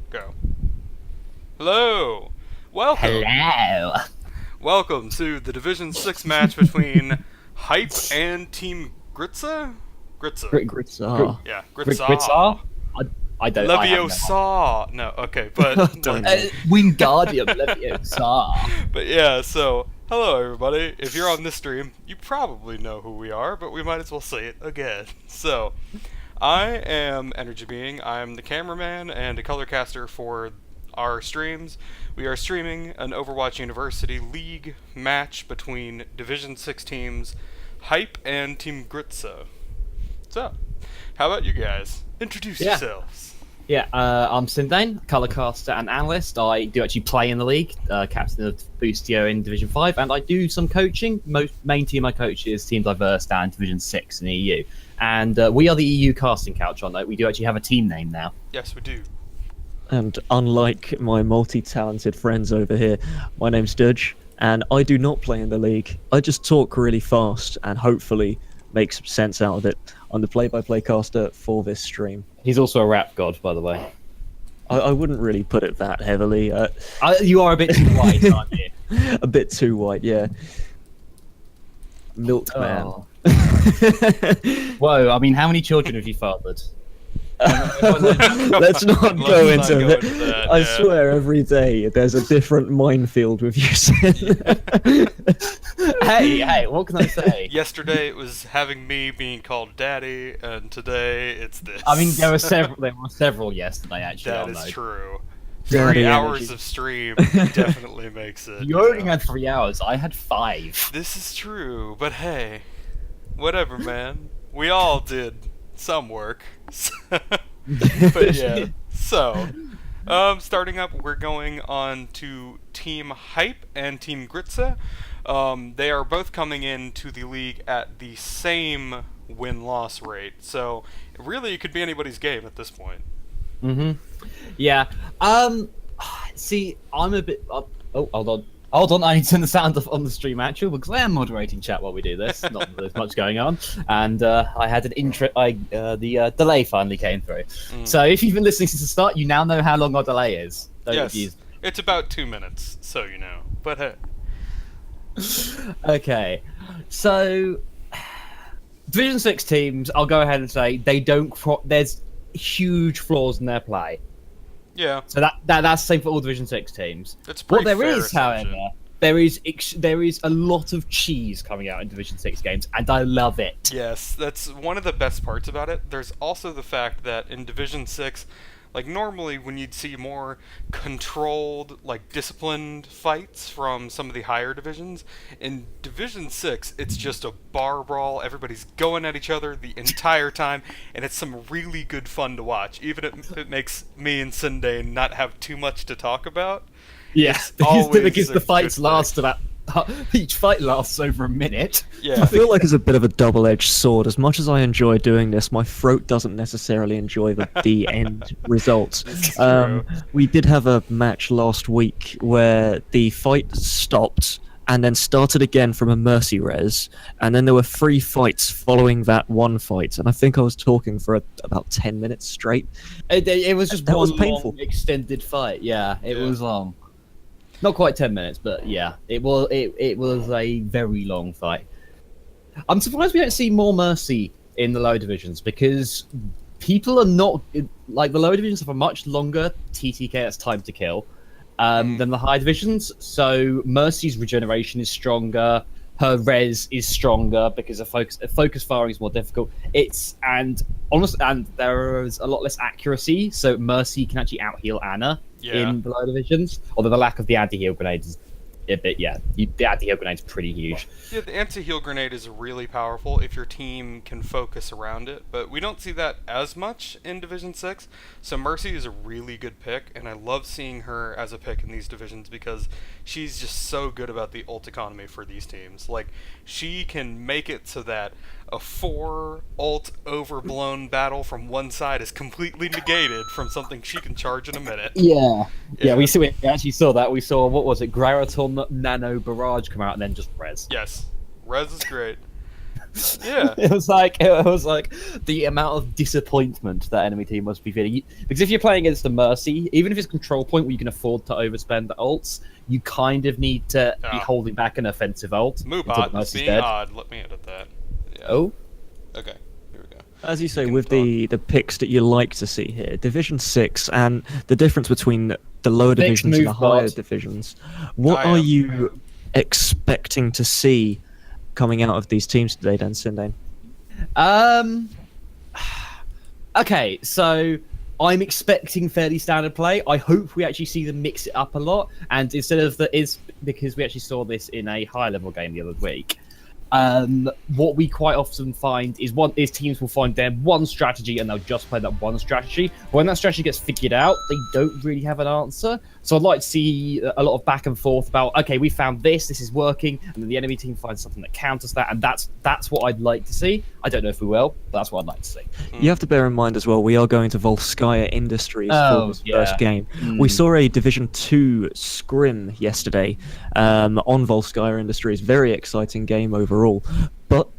Go. Hello! Welcome! Hello. Welcome to the Division 6 match between H.Y.P.E and Team Gritzä? Gritzä. Gritzä. Yeah, Gritzä. Gritzä? I don't know. Leviosa! No, okay, but... Wingardium Leviosa. But yeah, so, hello everybody. If you're on this stream, you probably know who we are, but we might as well say it again. So, I am Energy Being. I'm the cameraman and a colorcaster for our streams. We are streaming an Overwatch University League match between Division 6 teams H.Y.P.E and Team Gritzä. So, how about you guys? Introduce yourselves. Yeah, I'm Sindane, colorcaster and analyst. I do actually play in the league, captain of Boostio in Division 5, and I do some coaching. Main team I coach is Team Diverse and Division 6 in EU. And we are the EU casting couch on that. We do actually have a team name now. Yes, we do. And unlike my multi-talented friends over here, my name's Dudge, and I do not play in the league. I just talk really fast and hopefully make some sense out of it. I'm the play-by-play caster for this stream. He's also a rap god, by the way. I wouldn't really put it that heavily. You are a bit too white, aren't you? A bit too white, yeah. Milkman. Oh. Whoa, I mean, how many children have you fathered? Let's not go into that. I swear every day there's a different minefield with you. Hey, what can I say? Yesterday it was having me being called daddy, and today it's this. I mean, there were several yesterday, actually. That is true. Daddy 3 hours energy. of stream definitely makes it. You only had 3 hours. I had 5. This is true, but hey, whatever, man. We all did some work. But yeah, so starting up, we're going on to Team H.Y.P.E and Team Gritzä. They are both coming into the league at the same win-loss rate, so really it could be anybody's game at this point. Yeah. See, I'm a bit. Oh, hold on. I need to turn the sound off on the stream actually because I am moderating chat while we do this. Not that there's much going on, and I had an intro. The delay finally came through. So if you've been listening since the start, you now know how long our delay is. Yes, it's about 2 minutes, so you know. But hey. Okay, so Division 6 teams, I'll go ahead and say they don't. There's huge flaws in their play. Yeah. So that's the same for all Division 6 teams. It's what pretty there fair is, however, there is a lot of cheese coming out in Division 6 games, and I love it. Yes, that's one of the best parts about it. There's also the fact that in Division 6, like normally when you'd see more controlled, like disciplined fights from some of the higher divisions, in Division 6 it's just a bar brawl, everybody's going at each other the entire time, and it's some really good fun to watch, even if it makes me and Sindane not have too much to talk about. Yeah, because the fights last about... Each fight lasts over a minute. Yeah. I feel like it's a bit of a double-edged sword. As much as I enjoy doing this, my throat doesn't necessarily enjoy the end results. We did have a match last week where the fight stopped and then started again from a mercy res, and then there were 3 fights following that one fight, and I think I was talking for about 10 minutes straight. It was just that one was painful. long, extended fight. Yeah, it was long. Not quite 10 minutes, but yeah, it was a very long fight. I'm surprised we don't see more mercy in the lower divisions because people are not like the lower divisions have a much longer TTK, that's time to kill, than the high divisions. So Mercy's regeneration is stronger, her res is stronger because focus firing is more difficult. And there is a lot less accuracy, so Mercy can actually out heal Anna. In the lower divisions, although the lack of the anti-heal grenade is a bit, the anti-heal grenade is pretty huge. Yeah, the anti-heal grenade is really powerful if your team can focus around it, but we don't see that as much in Division 6, so Mercy is a really good pick, and I love seeing her as a pick in these divisions because she's just so good about the ult economy for these teams. Like, she can make it so that a 4 ult overblown battle from one side is completely negated from something she can charge in a minute. Yeah, we actually saw that. We saw, what was it, Graraton Nano Barrage come out and then just res. Yes, res is great. Yeah. It was like the amount of disappointment that enemy team must be feeling. Because if you're playing against a Mercy, even if it's control point where you can afford to overspend the ults, you kind of need to be holding back an offensive ult. Moobot is being odd. Let me edit that. Yeah. Oh. Okay. Here we go. As you say, with the picks that you like to see here, Division 6 and the difference between the lower divisions and the higher divisions, what are you expecting to see coming out of these teams today, Dan Sindane? Okay, so I'm expecting fairly standard play. I hope we actually see them mix it up a lot, and instead of because we actually saw this in a high level game the other week. What we quite often find is teams will find their one strategy and they'll just play that one strategy. When that strategy gets figured out, they don't really have an answer. So I'd like to see a lot of back and forth about, okay, we found this is working, and then the enemy team finds something that counters that, and that's what I'd like to see. I don't know if we will, but that's what I'd like to see. You have to bear in mind as well, we are going to Volskaya Industries for this first game. We saw a Division 2 scrim yesterday on Volskaya Industries. Very exciting game overall. But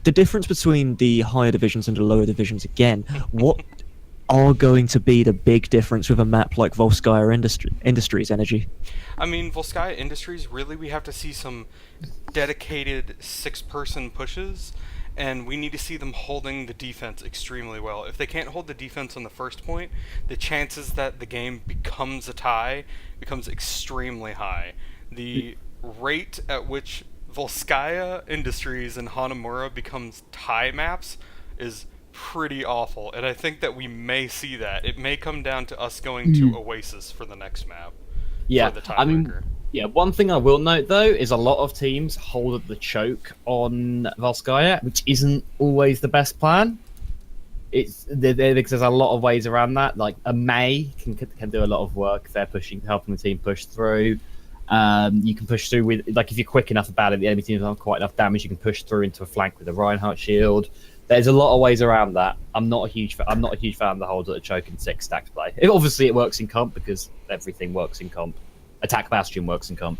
the difference between the higher divisions and the lower divisions, again, what are going to be the big difference with a map like Volskaya Industries Energy? I mean, Volskaya Industries, really, we have to see some dedicated 6-person pushes, and we need to see them holding the defense extremely well. If they can't hold the defense on the first point, the chances that the game becomes a tie becomes extremely high. The rate at which Volskaya Industries and Hanamura becomes tie maps is pretty awful, and I think that we may see that. It may come down to us going to Oasis for the next map. Yeah, for the tiebreaker. One thing I will note though is a lot of teams hold the choke on Volskaya, which isn't always the best plan. Because there's a lot of ways around that. Like a May can do a lot of work. They're helping the team push through. You can push through with, like, if you're quick enough about it, the enemy team doesn't have quite enough damage. You can push through into a flank with a Reinhardt shield. There's a lot of ways around that. I'm not a huge fan of the hold at the choke and 6 stacked play. Obviously, it works in comp because everything works in comp. Attack Bastion works in comp.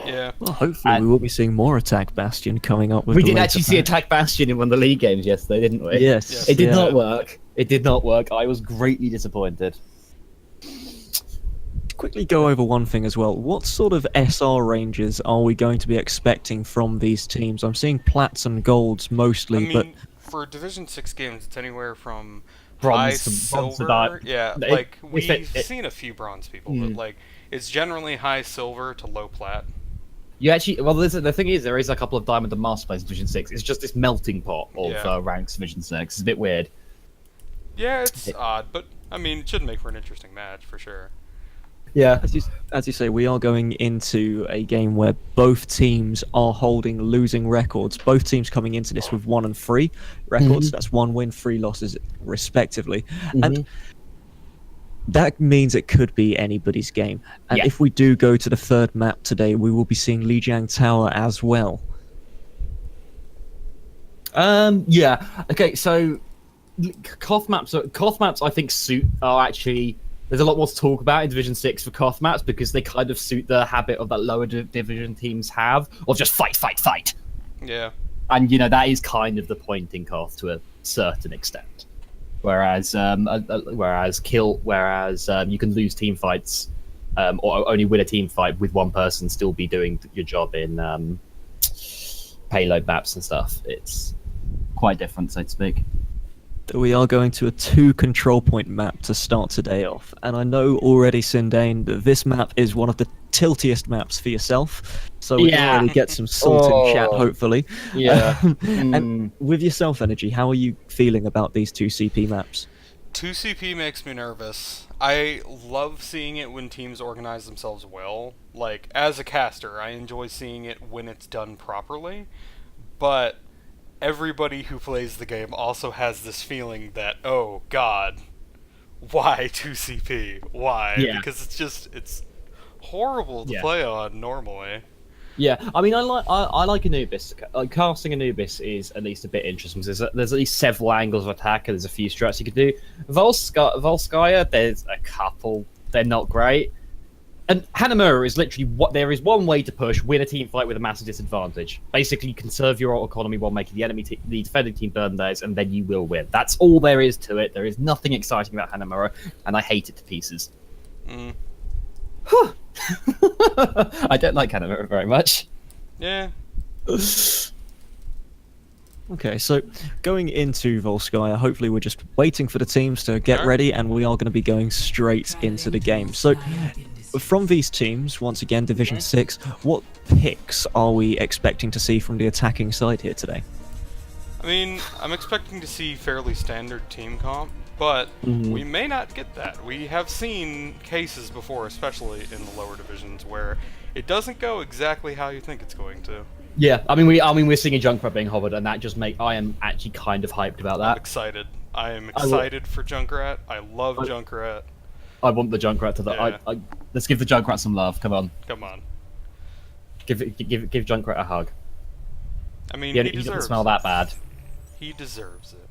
Yeah. Well, hopefully we will be seeing more Attack Bastion coming up with. We did actually see Attack Bastion in one of the league games yesterday, didn't we? Yes. It did not work. It did not work. I was greatly disappointed. Quickly go over one thing as well. What sort of SR ranges are we going to be expecting from these teams? I'm seeing plats and golds mostly, I mean, for Division 6 games, it's anywhere from bronze high silver. Bronze yeah, like we've seen a few bronze people, but like it's generally high silver to low plat. You actually, the thing is, there is a couple of diamond and master plays in Division 6. It's just this melting pot of ranks Division 6. It's a bit weird. Yeah, it's odd, but I mean, it should make for an interesting match for sure. Yeah. As you say, we are going into a game where both teams are holding losing records. Both teams coming into this with 1 and 3 records. That's 1 win, 3 losses, respectively. And that means it could be anybody's game. And if we do go to the third map today, we will be seeing Lijiang Tower as well. Yeah. Okay, so Koth maps, I think, are actually... There's a lot more to talk about in Division 6 for Koth maps because they kind of suit the habit of that lower division teams have of just fight. Yeah. And, that is kind of the point in Koth to a certain extent. Whereas you can lose team fights or only win a team fight with one person still be doing your job in payload maps and stuff. It's quite different, so to speak. We are going to a 2 control point map to start today off, and I know already, Sindane, that this map is one of the tiltiest maps for yourself, so we can already get some salt in chat, hopefully. Yeah. And with yourself, Energy, how are you feeling about these 2 CP maps? 2 CP makes me nervous. I love seeing it when teams organize themselves well. Like, as a caster, I enjoy seeing it when it's done properly, but everybody who plays the game also has this feeling that, oh god, why 2 CP? Why? Yeah. Because it's horrible to play on normally. Yeah, I mean, I like Anubis. Like, casting Anubis is at least a bit interesting. There's at least several angles of attack, and there's a few strats you can do. Volskaya, there's a couple. They're not great. And Hanamura is literally what there is one way to push, win a team fight with a massive disadvantage. Basically, conserve your autonomy while making the defending team burn theirs, and then you will win. That's all there is to it. There is nothing exciting about Hanamura, and I hate it to pieces. Mm. I don't like Hanamura very much. Yeah. Okay, so going into Volskaya, hopefully we're just waiting for the teams to get ready, and we are going to be going straight into the game. So, from these teams, once again, Division 6, what picks are we expecting to see from the attacking side here today? I mean, I'm expecting to see fairly standard team comp, but we may not get that. We have seen cases before, especially in the lower divisions, where it doesn't go exactly how you think it's going to. Yeah, I mean we're seeing a Junkrat being hovered, and that just I am actually kind of hyped about that. I'm excited. I am excited for Junkrat. I love Junkrat. I want the Junkrat to the. Yeah. Let's give the Junkrat some love. Come on. Come on. Give Junkrat a hug. I mean, he doesn't smell that bad. He deserves it.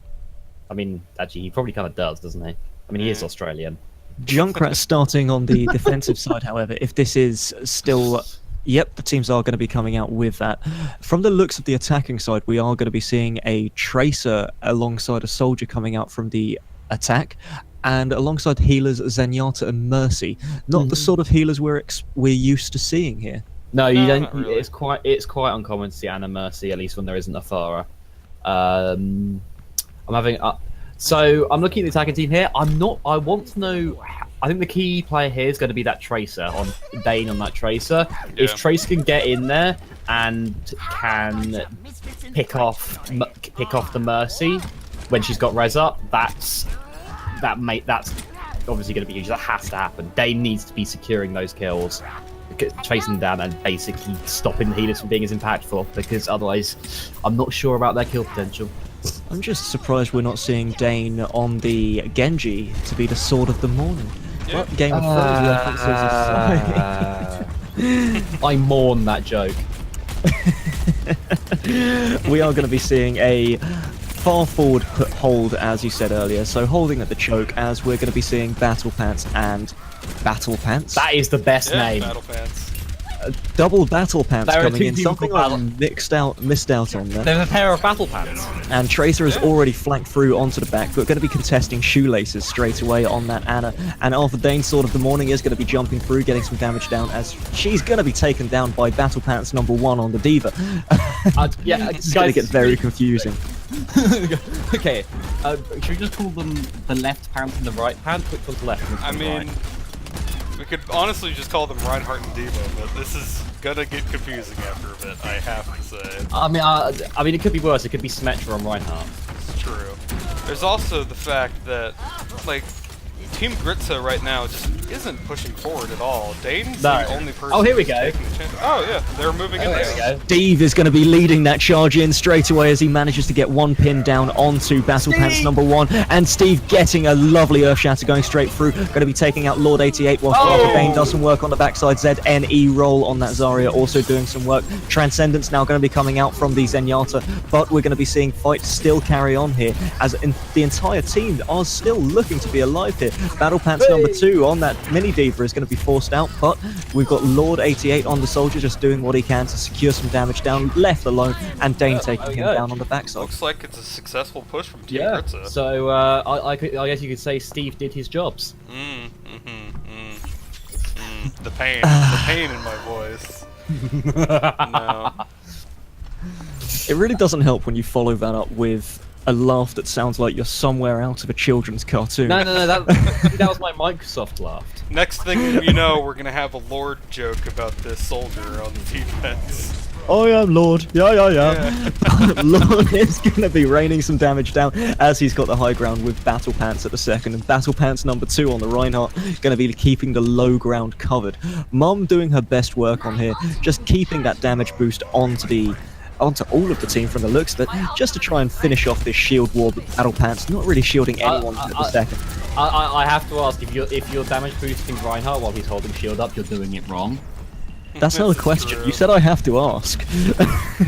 I mean, actually, he probably kind of does, doesn't he? I mean, he is Australian. Junkrat starting on the defensive side, however, if this is still... Yep, the teams are going to be coming out with that. From the looks of the attacking side, we are going to be seeing a Tracer alongside a Soldier coming out from the attack, and alongside healers Zenyatta and Mercy. Not the sort of healers we're used to seeing here. No, you don't. Really. It's quite uncommon to see Anna Mercy, at least when there isn't a Farah. I'm having. So I'm looking at the attacking team here. I want to know. I think the key player here is going to be that Tracer on Dane on that Tracer. Yeah. If Tracer can get in there and can pick off the Mercy when she's got res up, that's obviously going to be huge. That has to happen. Dane needs to be securing those kills, chasing them down, and basically stopping the healers from being as impactful. Because otherwise, I'm not sure about their kill potential. I'm just surprised we're not seeing Dane on the Genji to be the sword of the morning. Yeah. But Game of Thrones references aside. I mourn that joke. We are going to be seeing a far forward hold, as you said earlier, so holding at the choke, as we're going to be seeing Battle Pants and Battle Pants. That is the best name. Battle Pants. Double Battle Pants There are coming two in, people something called I've missed out on there. There's a pair of battle pants. And Tracer has already flanked through onto the back, but going to be contesting Shoelaces straight away on that Anna. And Alpha Dane's Sword of the Morning is going to be jumping through, getting some damage down, as she's going to be taken down by Battle Pants #1 on the Diva. Yeah, It's going to get very confusing. Okay, should we just call them the left pants and the right pants? Which one's left? And which I one's mean, right? we could honestly just call them Reinhardt and Diva, but this is gonna get confusing after a bit, I have to say. I mean, it could be worse. It could be Symmetra on Reinhardt. It's true. There's also the fact that, like, Team Gritzä right now just isn't pushing forward at all. Dane's the only person. Oh, here we who's go. taking the chance. Oh yeah, they're moving in there. There we go. Steve is going to be leading that charge in straight away as he manages to get one pin down onto Battle Pants #1, and Steve getting a lovely Earth Shatter going straight through, going to be taking out Lord 88 whilst Arthur Bane does some work on the backside. ZNE roll on that Zarya also doing some work. Transcendence now going to be coming out from the Zenyatta, but we're going to be seeing fights still carry on here, as the entire team are still looking to be alive here. Battle Pants #2 on that mini Diva is going to be forced out, but we've got Lord 88 on the Soldier just doing what he can to secure some damage down, left alone, and Dane taking him down on the backside. Looks like it's a successful push from Team Yeah. Gritzä. So I guess you could say Steve did his jobs. The pain in my voice. No. It really doesn't help when you follow that up with a laugh that sounds like you're somewhere out of a children's cartoon. No, that was my Microsoft laugh. Next thing you know, we're gonna have a Lord joke about this soldier on the defense. I am Lord. Yeah. Lord is going to be raining some damage down as he's got the high ground with Battle Pants at the second, and Battle Pants #2 on the Reinhardt going to be keeping the low ground covered. Mum doing her best work on here, just keeping that damage boost onto all of the team from the looks of it, just to try and finish off this shield war. But Battle Pants not really shielding anyone at the second. I have to ask, if you're damage boosting Reinhardt while he's holding shield up, you're doing it wrong. That's not a question. You said I have to ask.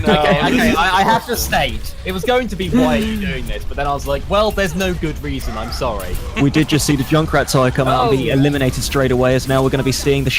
No, Okay, I have to state, it was going to be why are you doing this, but then I was like, well, there's no good reason, I'm sorry. We did just see the Junkrat tire come out and be eliminated straight away, as now we're going to be seeing the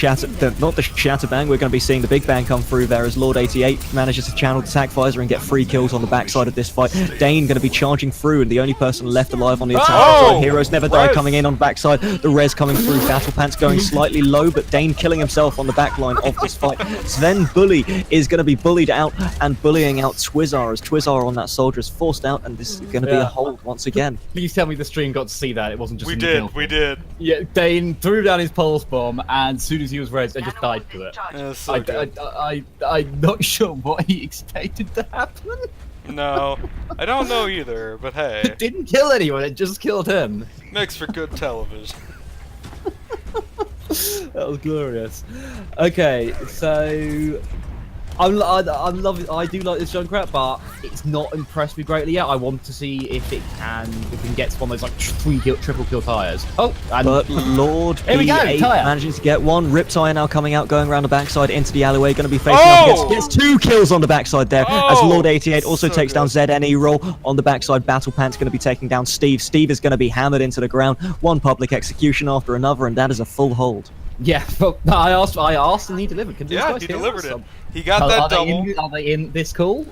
not the Shatterbang, we're going to be seeing the Big Bang come through there as Lord 88 manages to channel the attack visor and get 3 kills on the backside of this fight. Dane going to be charging through, and the only person left alive on the attack side. Heroes Never Die coming in on the backside, the res coming through, Battle Pants going slightly low, but Dane killing himself on the back line of this fight. Sven Bully is going to be bullied out and bullying out Twizzar, as Twizzar on that soldier is forced out, and this is going to be a hold once again. Please tell me the stream got to see that, it wasn't just we did. Yeah, Dane threw down his pulse bomb, and as soon as he was res, they just died to it. Yeah, so good. I'm not sure what he expected to happen. No, I don't know either, but hey. It didn't kill anyone, it just killed him. Makes for good television. That was glorious. Okay, so I'm loving. I do like this Junkrat, but it's not impressed me greatly yet. I want to see if it can get one of those like triple kill tires. Oh, and but Lord here we go, B8 tire. managing to get one. Riptire now coming out, going around the backside into the alleyway, going to be facing up against 2 kills on the backside there, as Lord 88 also takes down ZNE roll on the backside. Battle Pants going to be taking down Steve. Steve is going to be hammered into the ground. One public execution after another, and that is a full hold. Yeah, but I asked, and he delivered. Can Yeah, he delivered it. He got that double. Are they in this call?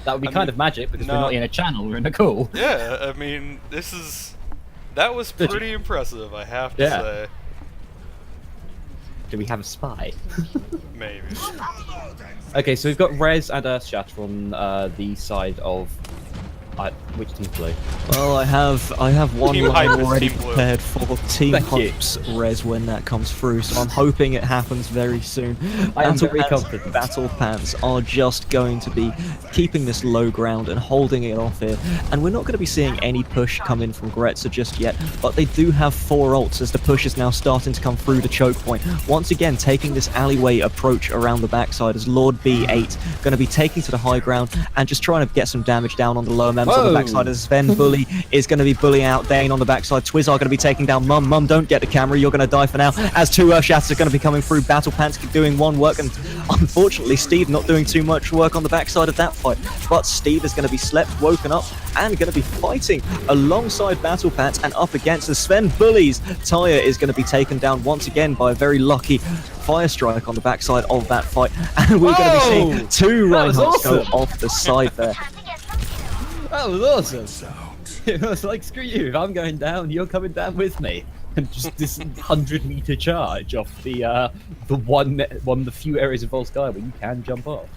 That would be kind of magic, because we're not in a channel, we're in a call. Yeah, I mean, that was pretty impressive, I have to say. Do we have a spy? Maybe. Okay, so we've got Rez and Earthshatter on the side of... which team play? Well, I have one Team line Hype is already Team Blue. prepared for Team Thank you. Hype's res when that comes through, so I'm hoping it happens very soon. I am very confident. Battle Pants are just going to be keeping this low ground and holding it off here, and we're not going to be seeing any push come in from Gritzä just yet, but they do have 4 ults as the push is now starting to come through the choke point. Once again, taking this alleyway approach around the backside as Lord B8 going to be taking to the high ground and just trying to get some damage down on the lower members on the backside as Sven Bully is going to be bullying out Dane on the backside. Twizzar going to be taking down Mum. Mum, don't get the camera, you're going to die for now. As 2 Earthshatters are going to be coming through. Battle Pants doing one work, and unfortunately Steve not doing too much work on the backside of that fight. But Steve is going to be slept, woken up, and going to be fighting alongside Battle Pants and up against the Sven Bully's tire is going to be taken down once again by a very lucky fire strike on the backside of that fight. And we're going to be seeing 2 Reinhardts go off the side there. That was awesome. It was like, screw you, if I'm going down, you're coming down with me. And just this 100-meter charge off the one of the few areas of Vol Sky where you can jump off.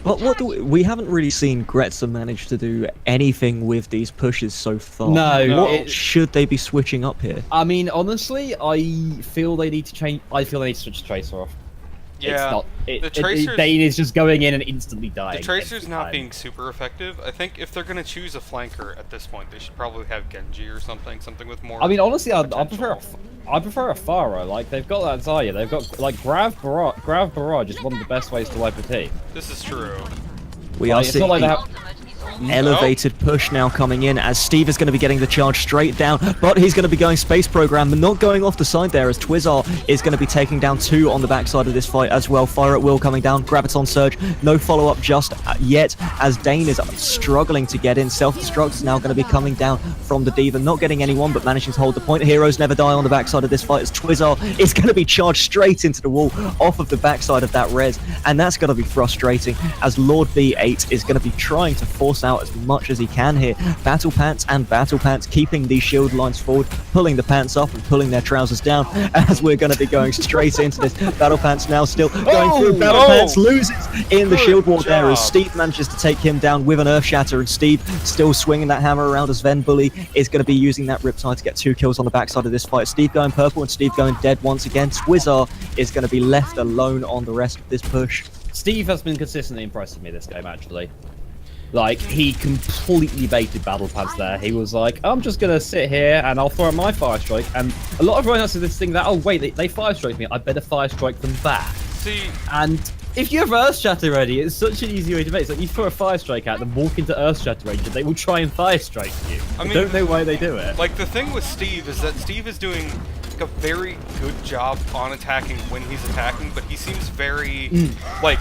But what we haven't really seen Gritzä manage to do anything with these pushes so far. No. What should they be switching up here? I mean, honestly, I feel they need to change. I feel they need to switch Tracer off. Yeah, the Tracer's... Dane is just going in and instantly dying. The Tracer's not being super effective. I think if they're going to choose a flanker at this point, they should probably have Genji or something with more... I mean, honestly, I prefer a Pharah. Like, they've got that Zarya. They've got, like, Grav Barrage is one of the best ways to wipe a team. This is true. We are seeing elevated push now coming in as Steve is going to be getting the charge straight down, but he's going to be going space program but not going off the side there as Twizzar is going to be taking down 2 on the backside of this fight as well. Fire at will coming down, Graviton Surge, no follow-up just yet as Dane is struggling to get in. Self-destruct is now going to be coming down from the Diva, not getting anyone but managing to hold the point. Heroes Never Die on the backside of this fight as Twizzar is going to be charged straight into the wall off of the backside of that res, and that's going to be frustrating as Lord B8 is going to be trying to force out as much as he can here. Battle Pants keeping these shield lines forward, pulling the pants up and pulling their trousers down as we're going to be going straight into this. Battle Pants now still going through. Battle Pants loses in the shield wall there as Steve manages to take him down with an Earthshatter, and Steve still swinging that hammer around as Sven Bully is going to be using that Riptide to get 2 kills on the backside of this fight. Steve going purple and Steve going dead once again. Twizzar is going to be left alone on the rest of this push. Steve has been consistently impressing me this game, actually. Like, he completely baited Battle Pants there. He was like, I'm just going to sit here and I'll throw my Fire Strike. And a lot of everyone else is this thing that, oh, wait, they Fire Strike me. I better Fire Strike them back. See... And if you have Earthshatter ready, it's such an easy way to make it. It's like you throw a Fire Strike at them, walk into Earthshatter range, and they will try and Fire Strike you. I don't know why they do it. Like, the thing with Steve is that Steve is doing like a very good job on attacking when he's attacking, but he seems very like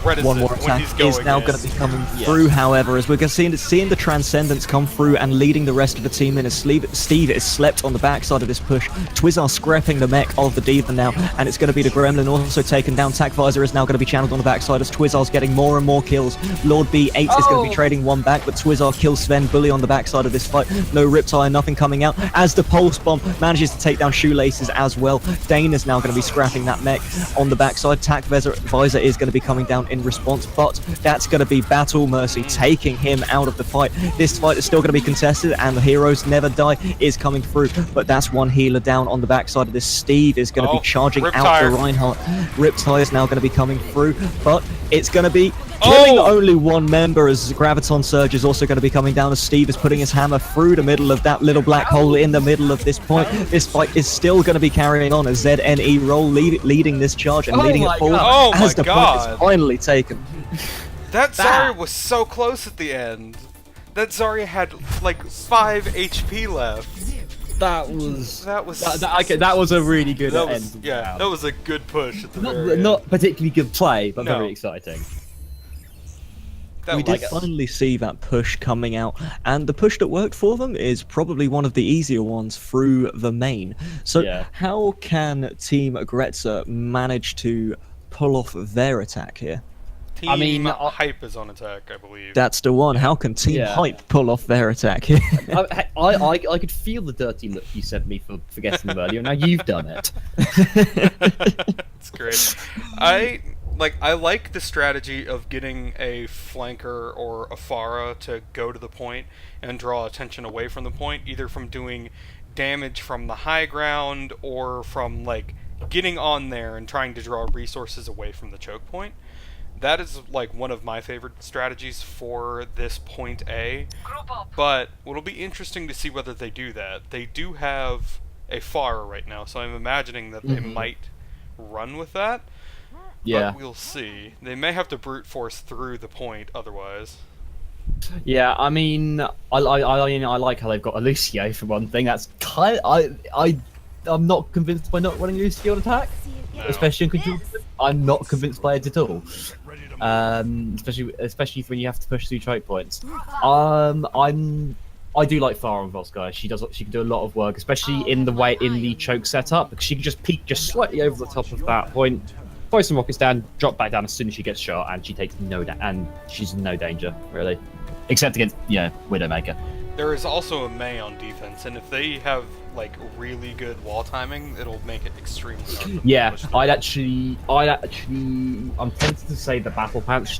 reticent One more when attack he's going is now in. going to be coming through, however, as we're seeing the Transcendence come through and leading the rest of the team in as Steve is slept on the backside of this push. Twizzar scrapping the mech of the Diva now, and it's going to be the Gremlin also taken down. Tac Visor is now going to be channeled on the backside as Twizzar's getting more and more kills. Lord B8 is going to be trading one back, but Twizzar kills Sven Bully on the backside of this fight. No Riptide, nothing coming out, as the Pulse Bomb manages to take down Shoelaces as well. Dane is now going to be scrapping that mech on the backside. Tac Visor is going to be coming down in response, but that's going to be Battle Mercy taking him out of the fight. This fight is still going to be contested, and the Heroes Never Die is coming through, but that's one healer down on the backside of this. Steve is going to be charging out the Reinhardt. Riptide is now going to be coming through, but it's going to be killing only one member, as Graviton Surge is also going to be coming down, as Steve is putting his hammer through the middle of that little black hole in the middle of this point. This fight is still going to be carrying on as ZNE Roll leading this charge and leading it forward as the point is finally taken. That Zarya was so close at the end. That Zarya had like 5 HP left. That was a really good end. Yeah, that was a good push at the very end. Not particularly good play, but very exciting. We did finally see that push coming out, and the push that worked for them is probably one of the easier ones through the main. So how can Team Gritzä manage to pull off their attack here? Team H.Y.P.E is on attack, I believe. That's the one. How can Team H.Y.P.E pull off their attack here? I could feel the dirty look you sent me for guessing them earlier. Now you've done it. It's great. I like the strategy of getting a flanker or a Pharah to go to the point and draw attention away from the point, either from doing damage from the high ground or from like getting on there and trying to draw resources away from the choke point. That is like one of my favorite strategies for this point A, but it'll be interesting to see whether they do that. They do have a Pharah right now, so I'm imagining that they might run with that. But we'll see. They may have to brute force through the point otherwise. Yeah, I mean, I like how they've got a Lucio for one thing. That's kind of, I'm not convinced by not running Lucio on attack, especially in control. I'm not convinced by it at all. Especially when you have to push through choke points. I do like Pharah on Volsky. She can do a lot of work, especially in the choke setup, because she can just peek just slightly over the top of that point, throw some rockets down, drop back down as soon as she gets shot, and she takes and she's in no danger really, except against Widowmaker. There is also a Mei on defense, and if they have like really good wall timing, it'll make it extremely hard. Yeah, I'm tempted to say the Battle Pants.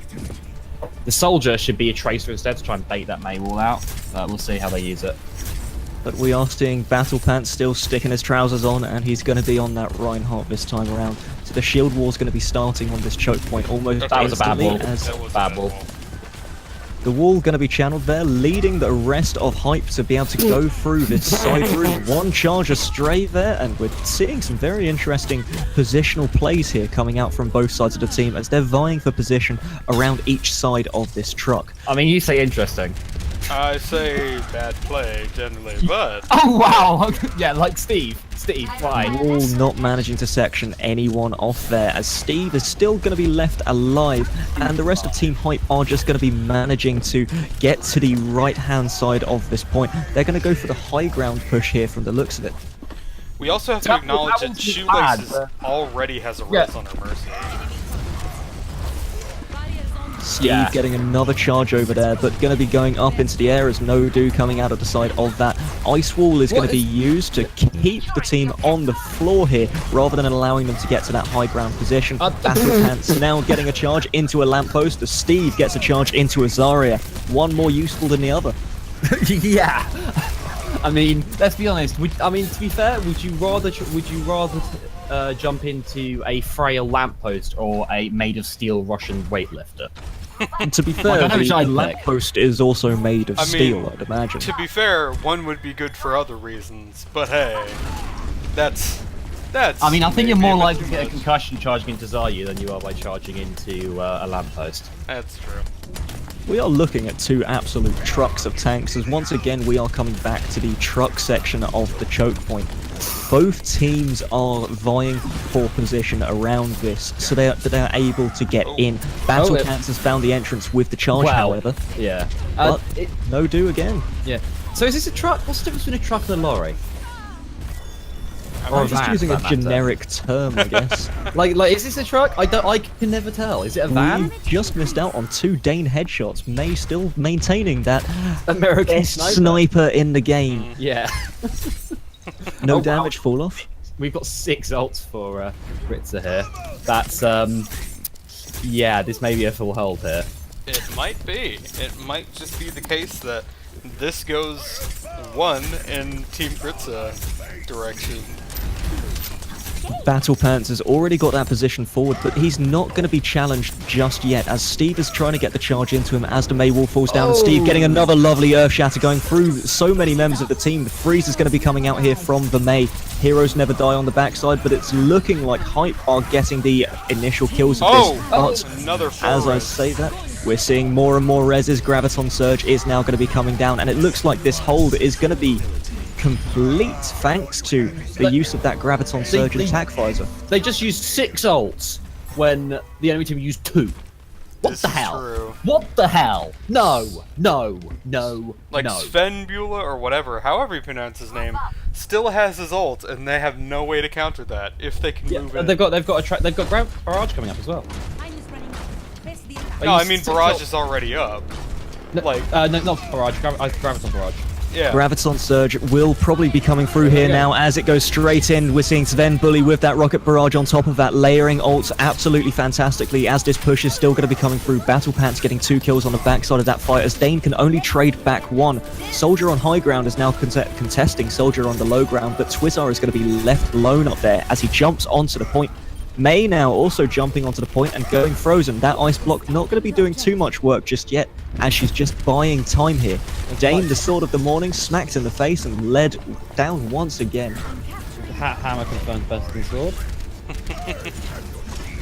The Soldier should be a Tracer instead to try and bait that Mei wall out. We'll see how they use it. But we are seeing Battle Pants still sticking his trousers on, and he's going to be on that Reinhardt this time around. So the shield wall's going to be starting on this choke point almost. That was a bad wall. Bad wall. The wall going to be channeled there, leading the rest of H.Y.P.E to be able to go through this side route. One charge astray there, and we're seeing some very interesting positional plays here coming out from both sides of the team as they're vying for position around each side of this truck. I mean, you say interesting. I say bad play generally, but oh wow, yeah, like Steve, right. Wall not managing to section anyone off there, as Steve is still going to be left alive, and the rest of Team H.Y.P.E are just going to be managing to get to the right-hand side of this point. They're going to go for the high ground push here from the looks of it. We also have to acknowledge that Shoelaces already has a res on her Mercy. Steve getting another charge over there, but going to be going up into the air as No-Do coming out of the side of that. Ice Wall is going to be used to keep the team on the floor here, rather than allowing them to get to that high ground position. Battle Pants now getting a charge into a lamppost, as Steve gets a charge into a Zarya. One more useful than the other. Yeah. I mean, let's be honest. To be fair, would you rather jump into a frail lamppost or a made of steel Russian weightlifter? To be fair, the lamppost is also made of steel, I'd imagine. To be fair, one would be good for other reasons, but hey, that's. I mean, I think you're more likely to get a concussion charging into Zarya than you are by charging into a lamppost. That's true. We are looking at two absolute trucks of tanks, as once again we are coming back to the truck section of the choke point. both teams are vying for position around this, so they are able to get in. Battle Pants has found the entrance with the charge, however. Yeah. But no do again. Yeah. So is this a truck? What's the difference between a truck and a lorry? I'm just using a generic term, I guess. like, is this a truck? I can never tell. Is it a van? We just missed out on 2 Dane headshots. May still maintaining that American best sniper in the game. Yeah. No damage fall off. We've got 6 ults for Gritzä here. That's yeah, this may be a full hold here. It might be. It might just be the case that this goes 1 in Team Gritzä direction. Battle Pants has already got that position forward, but he's not going to be challenged just yet, as Steve is trying to get the charge into him as the May wall falls down. Steve getting another lovely Earth Shatter going through so many members of the team. The freeze is going to be coming out here from the May. Heroes never die on the backside, but it's looking like H.Y.P.E are getting the initial kills of this. But another as I say that, we're seeing more and more reses. Graviton Surge is now going to be coming down, and it looks like this hold is going to be complete thanks to the use of that Graviton Surge and Attack Visor. They just used 6 ults when the enemy team used 2. What the hell? True. What the hell? No, no, no, like no. Sven Bula or whatever, however you pronounce his name, still has his ult, and they have no way to counter that if they can move in. They've got barrage coming up as well. No, I mean barrage is already up. No, like no, not barrage. Graviton barrage. Yeah. Graviton Surge will probably be coming through here now as it goes straight in. We're seeing Sven Bully with that Rocket Barrage on top of that, layering ults absolutely fantastically as this push is still going to be coming through. Battle Pants getting 2 kills on the backside of that fight as Dane can only trade back 1. Soldier on high ground is now contesting Soldier on the low ground, but Twizzar is going to be left alone up there as he jumps onto the point. May now also jumping onto the point and going frozen. That ice block not going to be doing too much work just yet, as she's just buying time here. Dane, the sword of the morning, smacked in the face and led down once again. Hammer confirmed best in sword.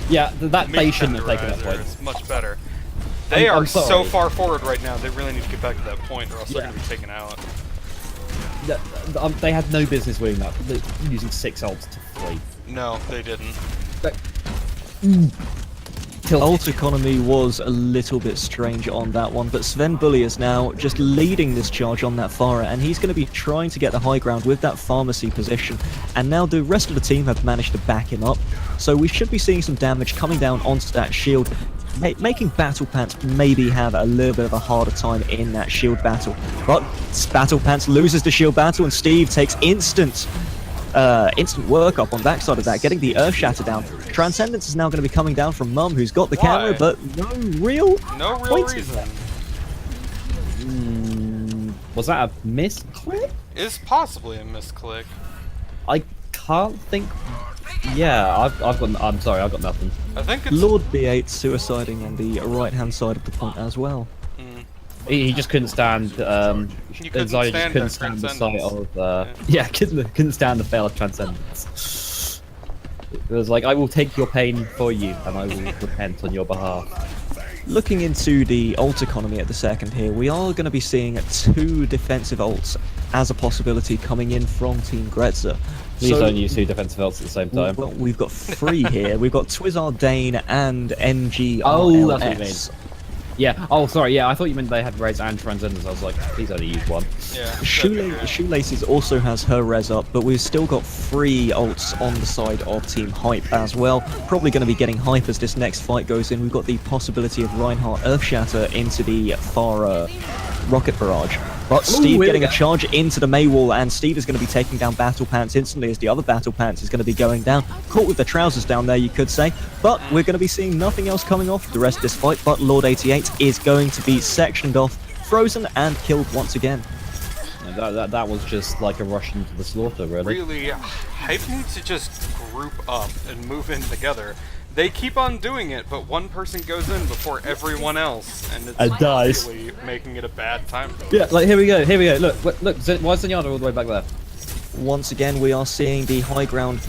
Yeah, they shouldn't have taken that point. It's much better. They are I'm so far forward right now, they really need to get back to that point or else they're going to be taken out. They had no business winning that, using 6 ults to 3. No, they didn't. Ult economy was a little bit strange on that one, but Sven Bully is now just leading this charge on that Pharah, and he's going to be trying to get the high ground with that pharmacy position, and now the rest of the team have managed to back him up, so we should be seeing some damage coming down onto that shield, making Battle Pants maybe have a little bit of a harder time in that shield battle. But Battle Pants loses the shield battle, and Steve takes instant work up on backside of that, getting the Earth Shatter down. Transcendence is now going to be coming down from Mum, who's got the camera, but no real reason. Was that a misclick? Is possibly a misclick. I can't think. Yeah, I'm sorry, I've got nothing. I think it's Lord B8 suiciding on the right-hand side of the point as well. He just couldn't stand. He couldn't stand the sight of. Yeah, couldn't stand the fail of Transcendence. It was like, I will take your pain for you, and I will repent on your behalf. Looking into the ult economy at the second here, we are going to be seeing 2 defensive ults as a possibility coming in from Team Gritzä. Please don't use 2 defensive ults at the same time. Well, we've got 3 here. We've got Twizzar Dane and NG. Oh, that's what you mean. Yeah. Oh, sorry. Yeah, I thought you meant they had res and Transcendence. I was like, please only use 1. Yeah. Shoelaces also has her res up, but we've still got 3 ults on the side of Team H.Y.P.E as well. Probably going to be getting hype as this next fight goes in. We've got the possibility of Reinhardt Earth Shatter into the far Rocket Barrage. But Steve getting a charge into the May wall, and Steve is going to be taking down Battle Pants instantly as the other Battle Pants is going to be going down. Caught with the trousers down there, you could say. But we're going to be seeing nothing else coming off the rest of this fight, but Lord 88 is going to be sectioned off, frozen, and killed once again. That was just like a rush into the slaughter, really. Really, H.Y.P.E needs to just group up and move in together. They keep on doing it, but one person goes in before everyone else, and it's dies. really making it a bad time. Yeah, like here we go. Look, why is Zenyatta all the way back there? Once again, we are seeing the high ground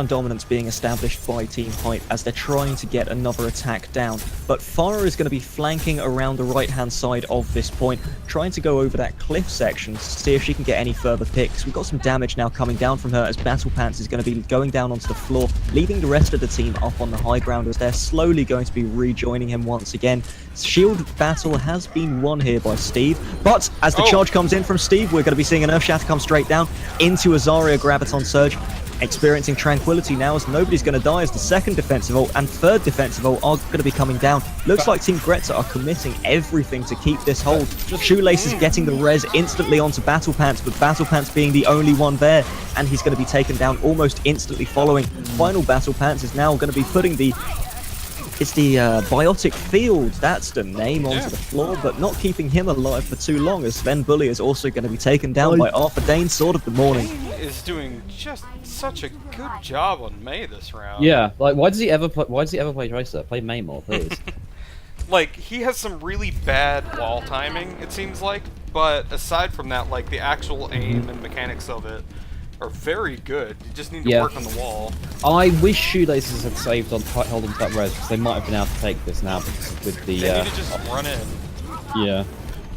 dominance being established by Team Hype as they're trying to get another attack down. But Farah is going to be flanking around the right-hand side of this point, trying to go over that cliff section to see if she can get any further picks. We've got some damage now coming down from her as Battle Pants is going to be going down onto the floor, leaving the rest of the team up on the high ground as they're slowly going to be rejoining him once again. Shield battle has been won here by Steve, but as the charge comes in from Steve, we're going to be seeing an Earth Shatter come straight down into a Zarya Graviton Surge, experiencing tranquility now as nobody's going to die as the second defensive ult and third defensive ult are going to be coming down. Looks like Team Gritzä are committing everything to keep this hold. Shoelace is getting the res instantly onto Battle Pants, but Battle Pants being the only one there, and he's going to be taken down almost instantly following. Final Battle Pants is now going to be putting the Biotic Field, that's the name, onto the floor, but not keeping him alive for too long as Sven Bully is also going to be taken down by Arthur Dane, Sword of the Morning. Dane is doing just such a good job on Mei this round. Yeah, like why does he ever play Tracer? Play Mei more, please. Like, he has some really bad wall timing, it seems like, but aside from that, like, the actual aim and mechanics of it are very good. You just need to work on the wall. I wish Shoelaces had saved on held on to that res, because they might have been able to take this now because with the. They need to just run in. Yeah.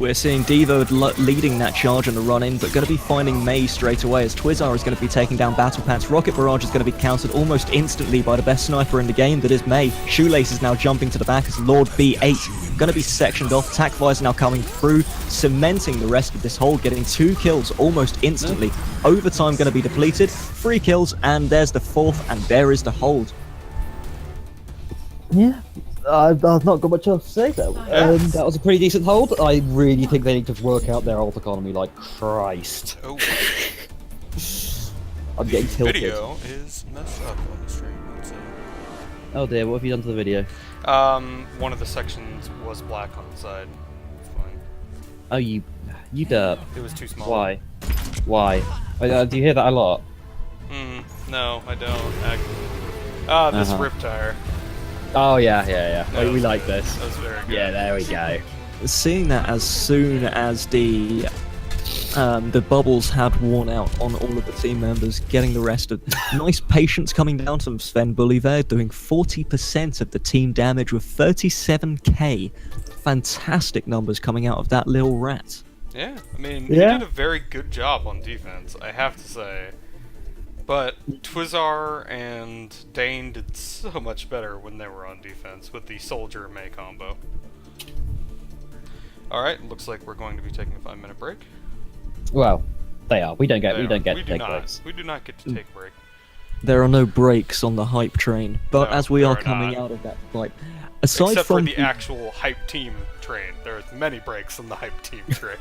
We're seeing Devo leading that charge and the run-in, but going to be finding Mei straight away as Twizzar is going to be taking down Battle Pants. Rocket Barrage is going to be countered almost instantly by the best sniper in the game, that is Mei. Shoelace is now jumping to the back as Lord B8 going to be sectioned off. Attack Fires now coming through, cementing the rest of this hold, getting 2 kills almost instantly. Overtime going to be depleted, 3 kills, and there's the 4th, and there is the hold. Yeah. I've not got much else to say though. That was a pretty decent hold. I really think they need to work out their ult economy like Christ. Oh. I'm getting tilted. Video is messed up on the stream. Let's see. Oh dear, what have you done to the video? One of the sections was black on the side. It's fine. Oh, you derp. It was too small. Why? Why? Do you hear that a lot? No, I don't, actually. This Riptire. Oh yeah. We like this. That was very good. Yeah, there we go. Seeing that as soon as the bubbles had worn out on all of the team members, getting the rest of nice patience coming down from Sven Bully there, doing 40% of the team damage with 37k. Fantastic numbers coming out of that little rat. Yeah, I mean, he did a very good job on defense, I have to say. But Twizzar and Dane did so much better when they were on defense with the Soldier Mei combo. Alright, looks like we're going to be taking a 5-minute break. Well, they are. We don't get to take not. breaks. We do not get to take a break. There are no breaks on the hype train, but No, as we are there are coming not. out of that fight, aside Except from for the actual hype team train. There's many breaks on the hype team train.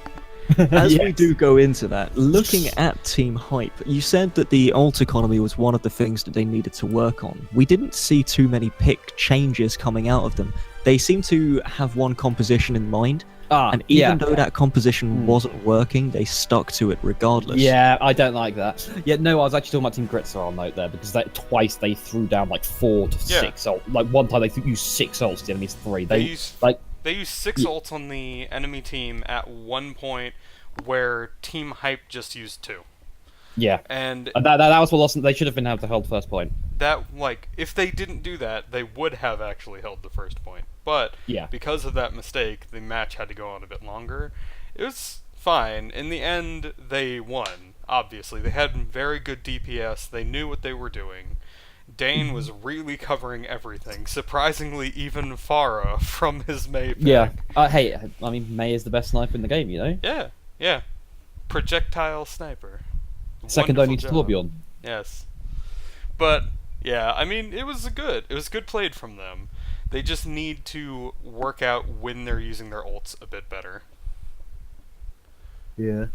as we do go into that, looking at Team Hype, you said that the ult economy was one of the things that they needed to work on. We didn't see too many pick changes coming out of them. They seem to have one composition in mind, and even though that composition wasn't working, they stuck to it regardless. Yeah, I don't like that. Yeah, no, I was actually talking about Team Gritzä on note there, because twice they threw down like 4 to 6 ults. Like one time they used 6 ults, the enemy's 3. They used 6 ults on the enemy team at one point where Team Hype just used 2. Yeah. And that was what lost. They should have been able to hold first point. That, like, if they didn't do that, they would have actually held the first point. But because of that mistake, the match had to go on a bit longer. It was fine. In the end, they won, obviously. They had very good DPS. They knew what they were doing. Dane was really covering everything. Surprisingly, even Farah from his Mei pick. Yeah. Hey, I mean, Mei is the best sniper in the game, you know? Yeah. Projectile sniper. Second only to Torbjorn. Yes. But, yeah, I mean, it was good played from them. They just need to work out when they're using their ults a bit better. Yeah.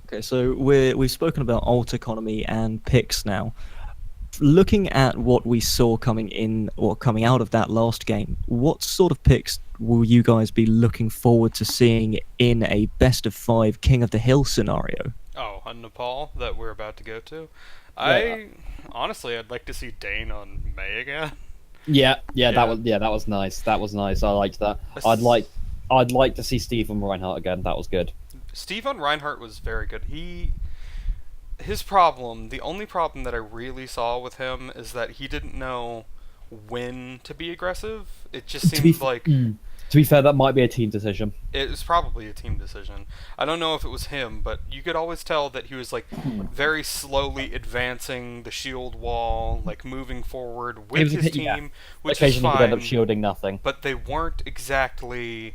Okay, so we've spoken about ult economy and picks now. Looking at what we saw coming in or coming out of that last game, what sort of picks will you guys be looking forward to seeing in a best of 5 King of the Hill scenario? Oh, on Nepal that we're about to go to. Honestly, I'd like to see Dane on Mei again. Yeah, that was nice. That was nice. I liked that. I'd like to see Steve on Reinhardt again. That was good. Stephen Reinhardt was very good. His problem, the only problem that I really saw with him is that he didn't know when to be aggressive. It just seemed like... To be fair, that might be a team decision. It was probably a team decision. I don't know if it was him, but you could always tell that he was like very slowly advancing the shield wall, like moving forward with his team, which is occasionally fine. Would end up shielding nothing. But they weren't exactly,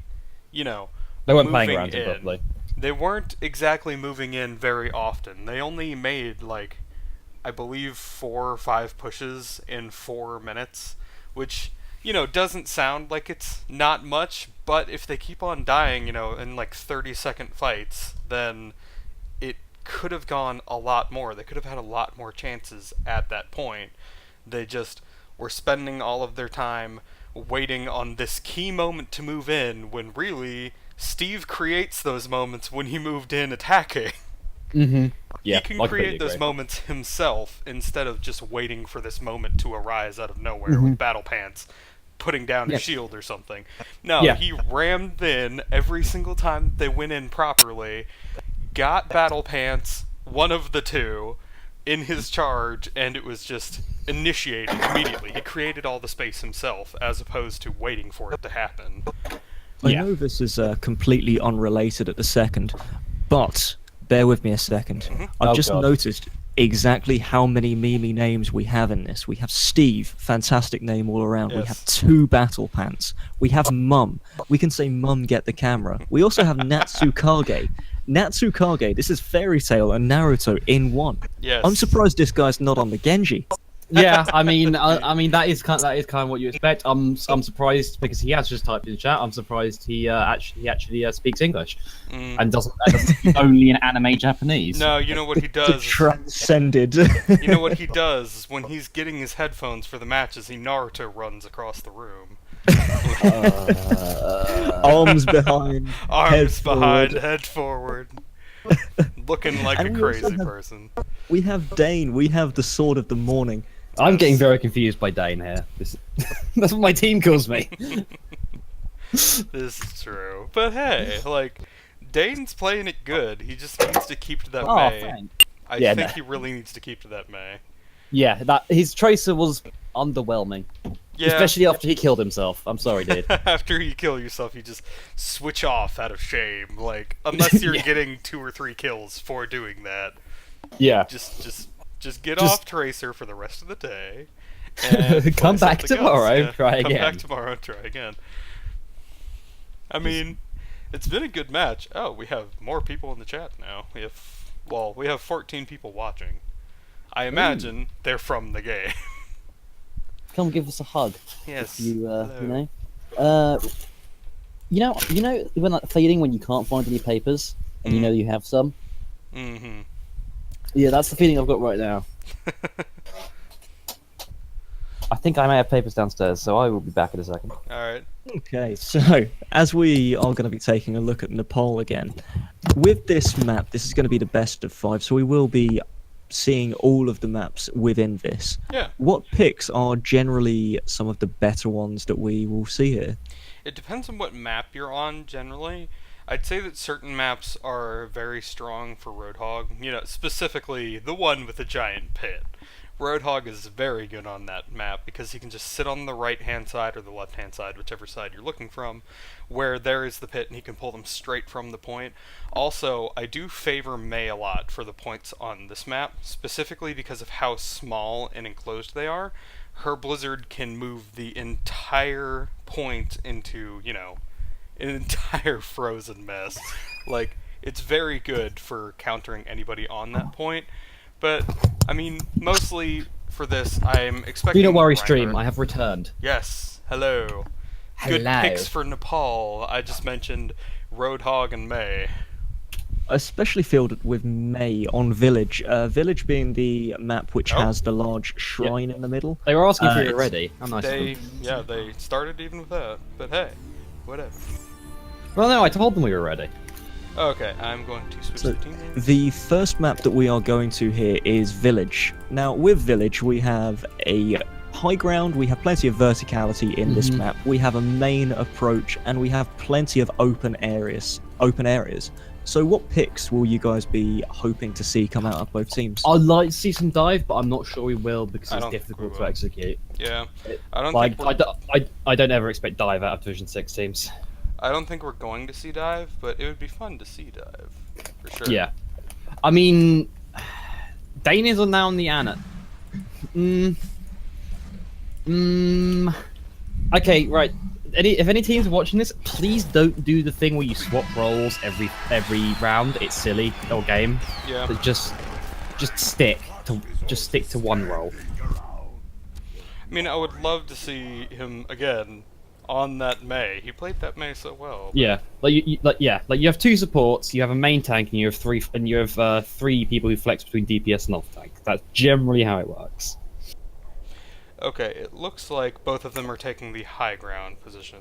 you know, they weren't playing moving around it properly. They weren't exactly moving in very often. They only made like, I believe, 4 or 5 pushes in 4 minutes, which, you know, doesn't sound like it's not much, but if they keep on dying, you know, in like 30-second fights, then it could have gone a lot more. They could have had a lot more chances at that point. They just were spending all of their time waiting on this key moment to move in, when really Steve creates those moments when he moved in attacking. Yeah, he can create those moments himself instead of just waiting for this moment to arise out of nowhere with Battle Pants putting down a shield or something. No, he rammed in every single time they went in properly, got Battle Pants, one of the two, in his charge, and it was just initiated immediately. He created all the space himself, as opposed to waiting for it to happen. I know this is completely unrelated at the second, but bear with me a second. I've just noticed exactly how many meme names we have in this. We have Steve, fantastic name all around. We have 2 Battle Pants. We have Mum. We can say Mum get the camera. We also have Natsukage. Natsukage, this is Fairy Tail and Naruto in one. Yes. I'm surprised this guy's not on the Genji. Yeah, I mean, that is kind of what you expect. I'm surprised because he has just typed in the chat. I'm surprised he actually speaks English and doesn't speak only in anime Japanese. No, you know what he does? Transcended. You know what he does is when he's getting his headphones for the matches, he Naruto runs across the room. Arms behind, head forward. Looking like a crazy person. We have Dane. We have the Sword of the Morning. I'm getting very confused by Dane here. That's what my team calls me. This is true. But hey, like, Dane's playing it good. He just needs to keep to that May. Thanks. I think he really needs to keep to that May. Yeah, his Tracer was underwhelming. Yeah. Especially after he killed himself. I'm sorry, dude. After you kill yourself, you just switch off out of shame. Like, unless you're getting 2 or 3 kills for doing that. Yeah. Just get off Tracer for the rest of the day. And come back tomorrow, try again. Come back tomorrow, try again. I mean, it's been a good match. Oh, we have more people in the chat now. We have 14 people watching. I imagine they're from the game. Come give us a hug. Yes. You know. You know when that feeling when you can't find any papers and you know you have some. Yeah, that's the feeling I've got right now. I think I may have papers downstairs, so I will be back in a second. Alright. Okay, so as we are going to be taking a look at Nepal again, with this map, this is going to be the best of 5, so we will be seeing all of the maps within this. Yeah. What picks are generally some of the better ones that we will see here? It depends on what map you're on, generally. I'd say that certain maps are very strong for Roadhog. You know, specifically the one with the giant pit. Roadhog is very good on that map because he can just sit on the right-hand side or the left-hand side, whichever side you're looking from, where there is the pit, and he can pull them straight from the point. Also, I do favor May a lot for the points on this map, specifically because of how small and enclosed they are. Her Blizzard can move the entire point into, you know, an entire frozen mess. Like, it's very good for countering anybody on that point. But, I mean, mostly for this, I'm expecting... Do not worry, stream. I have returned. Yes. Hello. Good picks for Nepal. I just mentioned Roadhog and May. I especially feel that with May on Village. Village being the map which has the large shrine in the middle. They were asking for you already. How nice Yeah, they started even with that. But hey, whatever. Well, no, I told them we were ready. Okay, I'm going to switch the team. The first map that we are going to here is Village. Now, with Village, we have a high ground, we have plenty of verticality in this map. We have a main approach, and we have plenty of open areas. So what picks will you guys be hoping to see come out of both teams? I'd like to see some dive, but I'm not sure we will because I it's don't think difficult we to will. execute. Yeah, I don't Like, think we're, I don't ever expect dive out of Division 6 teams. I don't think we're going to see dive, but it would be fun to see dive for sure. Yeah. I mean, Dane is now on the Anna. Okay, right. If any teams are watching this, please don't do the thing where you swap roles every round. It's silly or game. Yeah. But just stick to one role. I mean, I would love to see him again on that Mei. He played that Mei so well. Yeah, like you have two supports, you have a main tank, and you have three people who flex between DPS and off tank. That's generally how it works. Okay, it looks like both of them are taking the high ground position.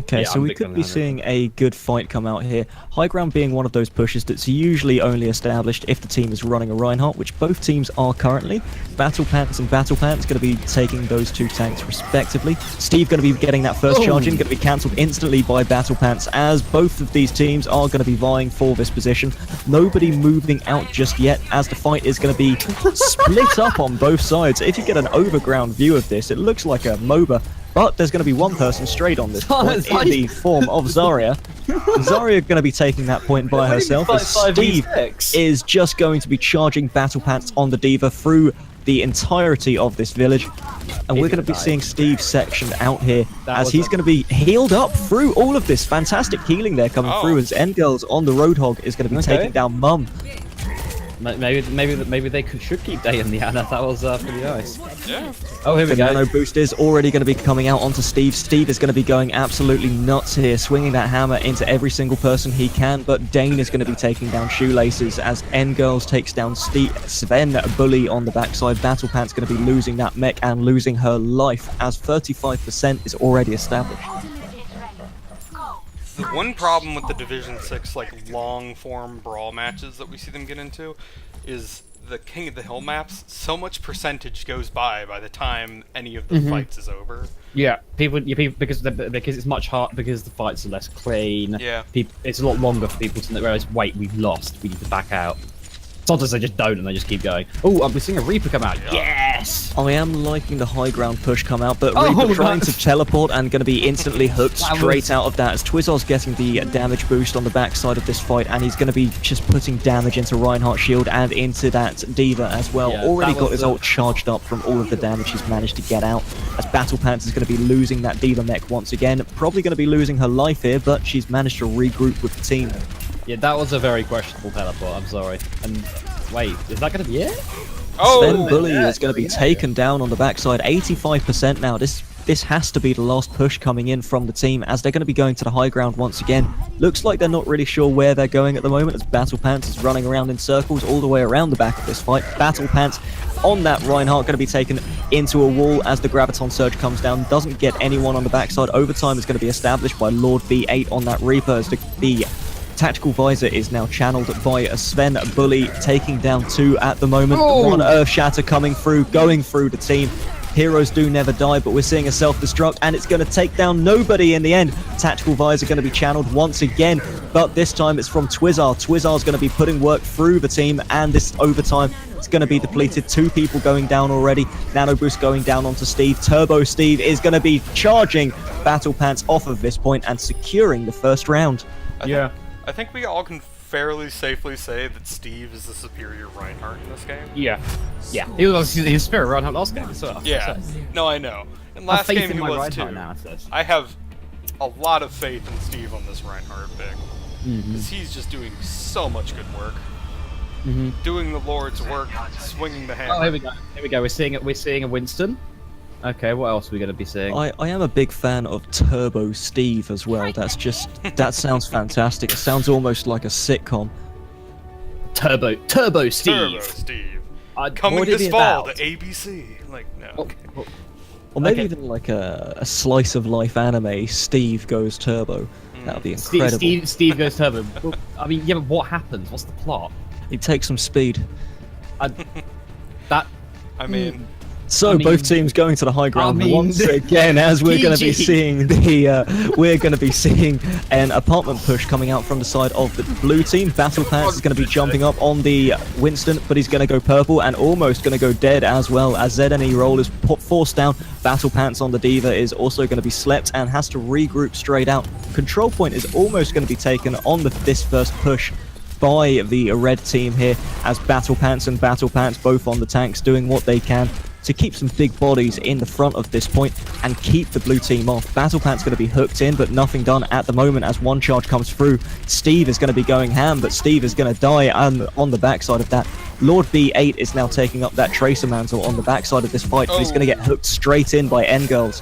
Okay, Yeah, so I'm we big could on be the high seeing a good fight come out here. High ground being one of those pushes that's usually only established if the team is running a Reinhardt, which both teams are currently. Battle Pants and Battle Pants going to be taking those two tanks respectively. Steve going to be getting that first charge in, going to be cancelled instantly by Battle Pants, as both of these teams are going to be vying for this position. Nobody moving out just yet, as the fight is going to be split up on both sides. If you get an overground view of this, it looks like a MOBA. But there's going to be one person straight on this point in the form of Zarya. Zarya going to be taking that point by herself, as Steve is just going to be charging Battle Pants on the D.Va through the entirety of this village. And we're going to be seeing Steve sectioned out here, as he's going to be healed up through all of this. Fantastic healing there coming through, as Endgirls on the Roadhog is going to be taking down Mum. Maybe they should keep Day in the Anna. That was pretty nice. Yeah. Oh, here we The go. nano boost is already going to be coming out onto Steve. Steve is going to be going absolutely nuts here, swinging that hammer into every single person he can, but Dane is going to be taking down Shoelaces as Endgirls takes down Sven Bully on the backside. Battle Pants going to be losing that mech and losing her life, as 35% is already established. The one problem with the Division 6 like long form brawl matches that we see them get into is the King of the Hill maps. So much percentage goes by the time any of the fights is over. Yeah, people because it's much harder, because the fights are less clean. Yeah. It's a lot longer for people to realize, wait, we've lost, we need to back out. Sometimes they just don't, and they just keep going. Oh, we're seeing a Reaper come out. Yes! I am liking the high ground push come out, but Oh, Reaper trying nice. to teleport and going to be instantly hooked That straight was- out of that, as Twizzle's getting the damage boost on the backside of this fight, and he's going to be just putting damage into Reinhardt shield and into that D.Va as well. Yeah, Already that got was his ult charged up from all of the damage he's managed to get out, as Battle Pants is going to be losing that D.Va mech once again. Probably going to be losing her life here, but she's managed to regroup with the team. Yeah, that was a very questionable teleport. I'm sorry. And wait, is that going to be it? Oh! Sven Bully is going to be taken down on the backside. 85% now. This has to be the last push coming in from the team, as they're going to be going to the high ground once again. Looks like they're not really sure where they're going at the moment, as Battle Pants is running around in circles all the way around the back of this fight. Battle Pants on that Reinhardt going to be taken into a wall as the Graviton Surge comes down. Doesn't get anyone on the backside. Overtime is going to be established by Lord B8 on that Reaper, as the Tactical Visor is now channeled by a Sven Bully, taking down two at the moment. One Earth Shatter coming through, going through the team. Heroes do never die, but we're seeing a self-destruct, and it's going to take down nobody in the end. Tactical Visor going to be channeled once again, but this time it's from Twizzar. Twizzar's going to be putting work through the team, and this overtime is going to be depleted. Two people going down already. Nano Boost going down onto Steve. Turbo Steve is going to be charging Battle Pants off of this point and securing the first round. I think we all can fairly safely say that Steve is the superior Reinhardt in this game. Yeah. He was spirit run out last game as well. Yeah. No, I know. In Have last faith game in he my was Reinhardt too. analysis. I have a lot of faith in Steve on this Reinhardt pick. Because he's just doing so much good work. Doing the Lord's work, swinging the hammer. Oh, here we go. We're seeing a Winston. Okay, what else are we going to be seeing? I am a big fan of Turbo Steve as well. That sounds fantastic. It sounds almost like a sitcom. Turbo Steve. Turbo Steve. Coming what is this he fall about? to ABC. Like, no. Or maybe Okay. even like a slice of life anime, Steve Goes Turbo. That would be incredible. Steve goes Turbo. Well, I mean, yeah, but what happens? What's the plot? He takes some speed. That I mean, So I mean, both teams going to the high ground I mean, once again, as we're going to be PG. seeing an apartment push coming out from the side of the blue team. Battle Pants is going to be jumping up on the Winston, but he's going to go purple and almost going to go dead as well as ZNE roll is forced down. Battle Pants on the Diva is also going to be slept and has to regroup straight out. Control point is almost going to be taken on this first push by the red team here, as Battle Pants and Battle Pants both on the tanks doing what they can to keep some big bodies in the front of this point and keep the blue team off. Battle Pants going to be hooked in, but nothing done at the moment as one charge comes through. Steve is going to be going ham, but Steve is going to die on the backside of that. Lord B8 is now taking up that Tracer mantle on the backside of this fight, but he's going to get hooked straight in by N-Girls,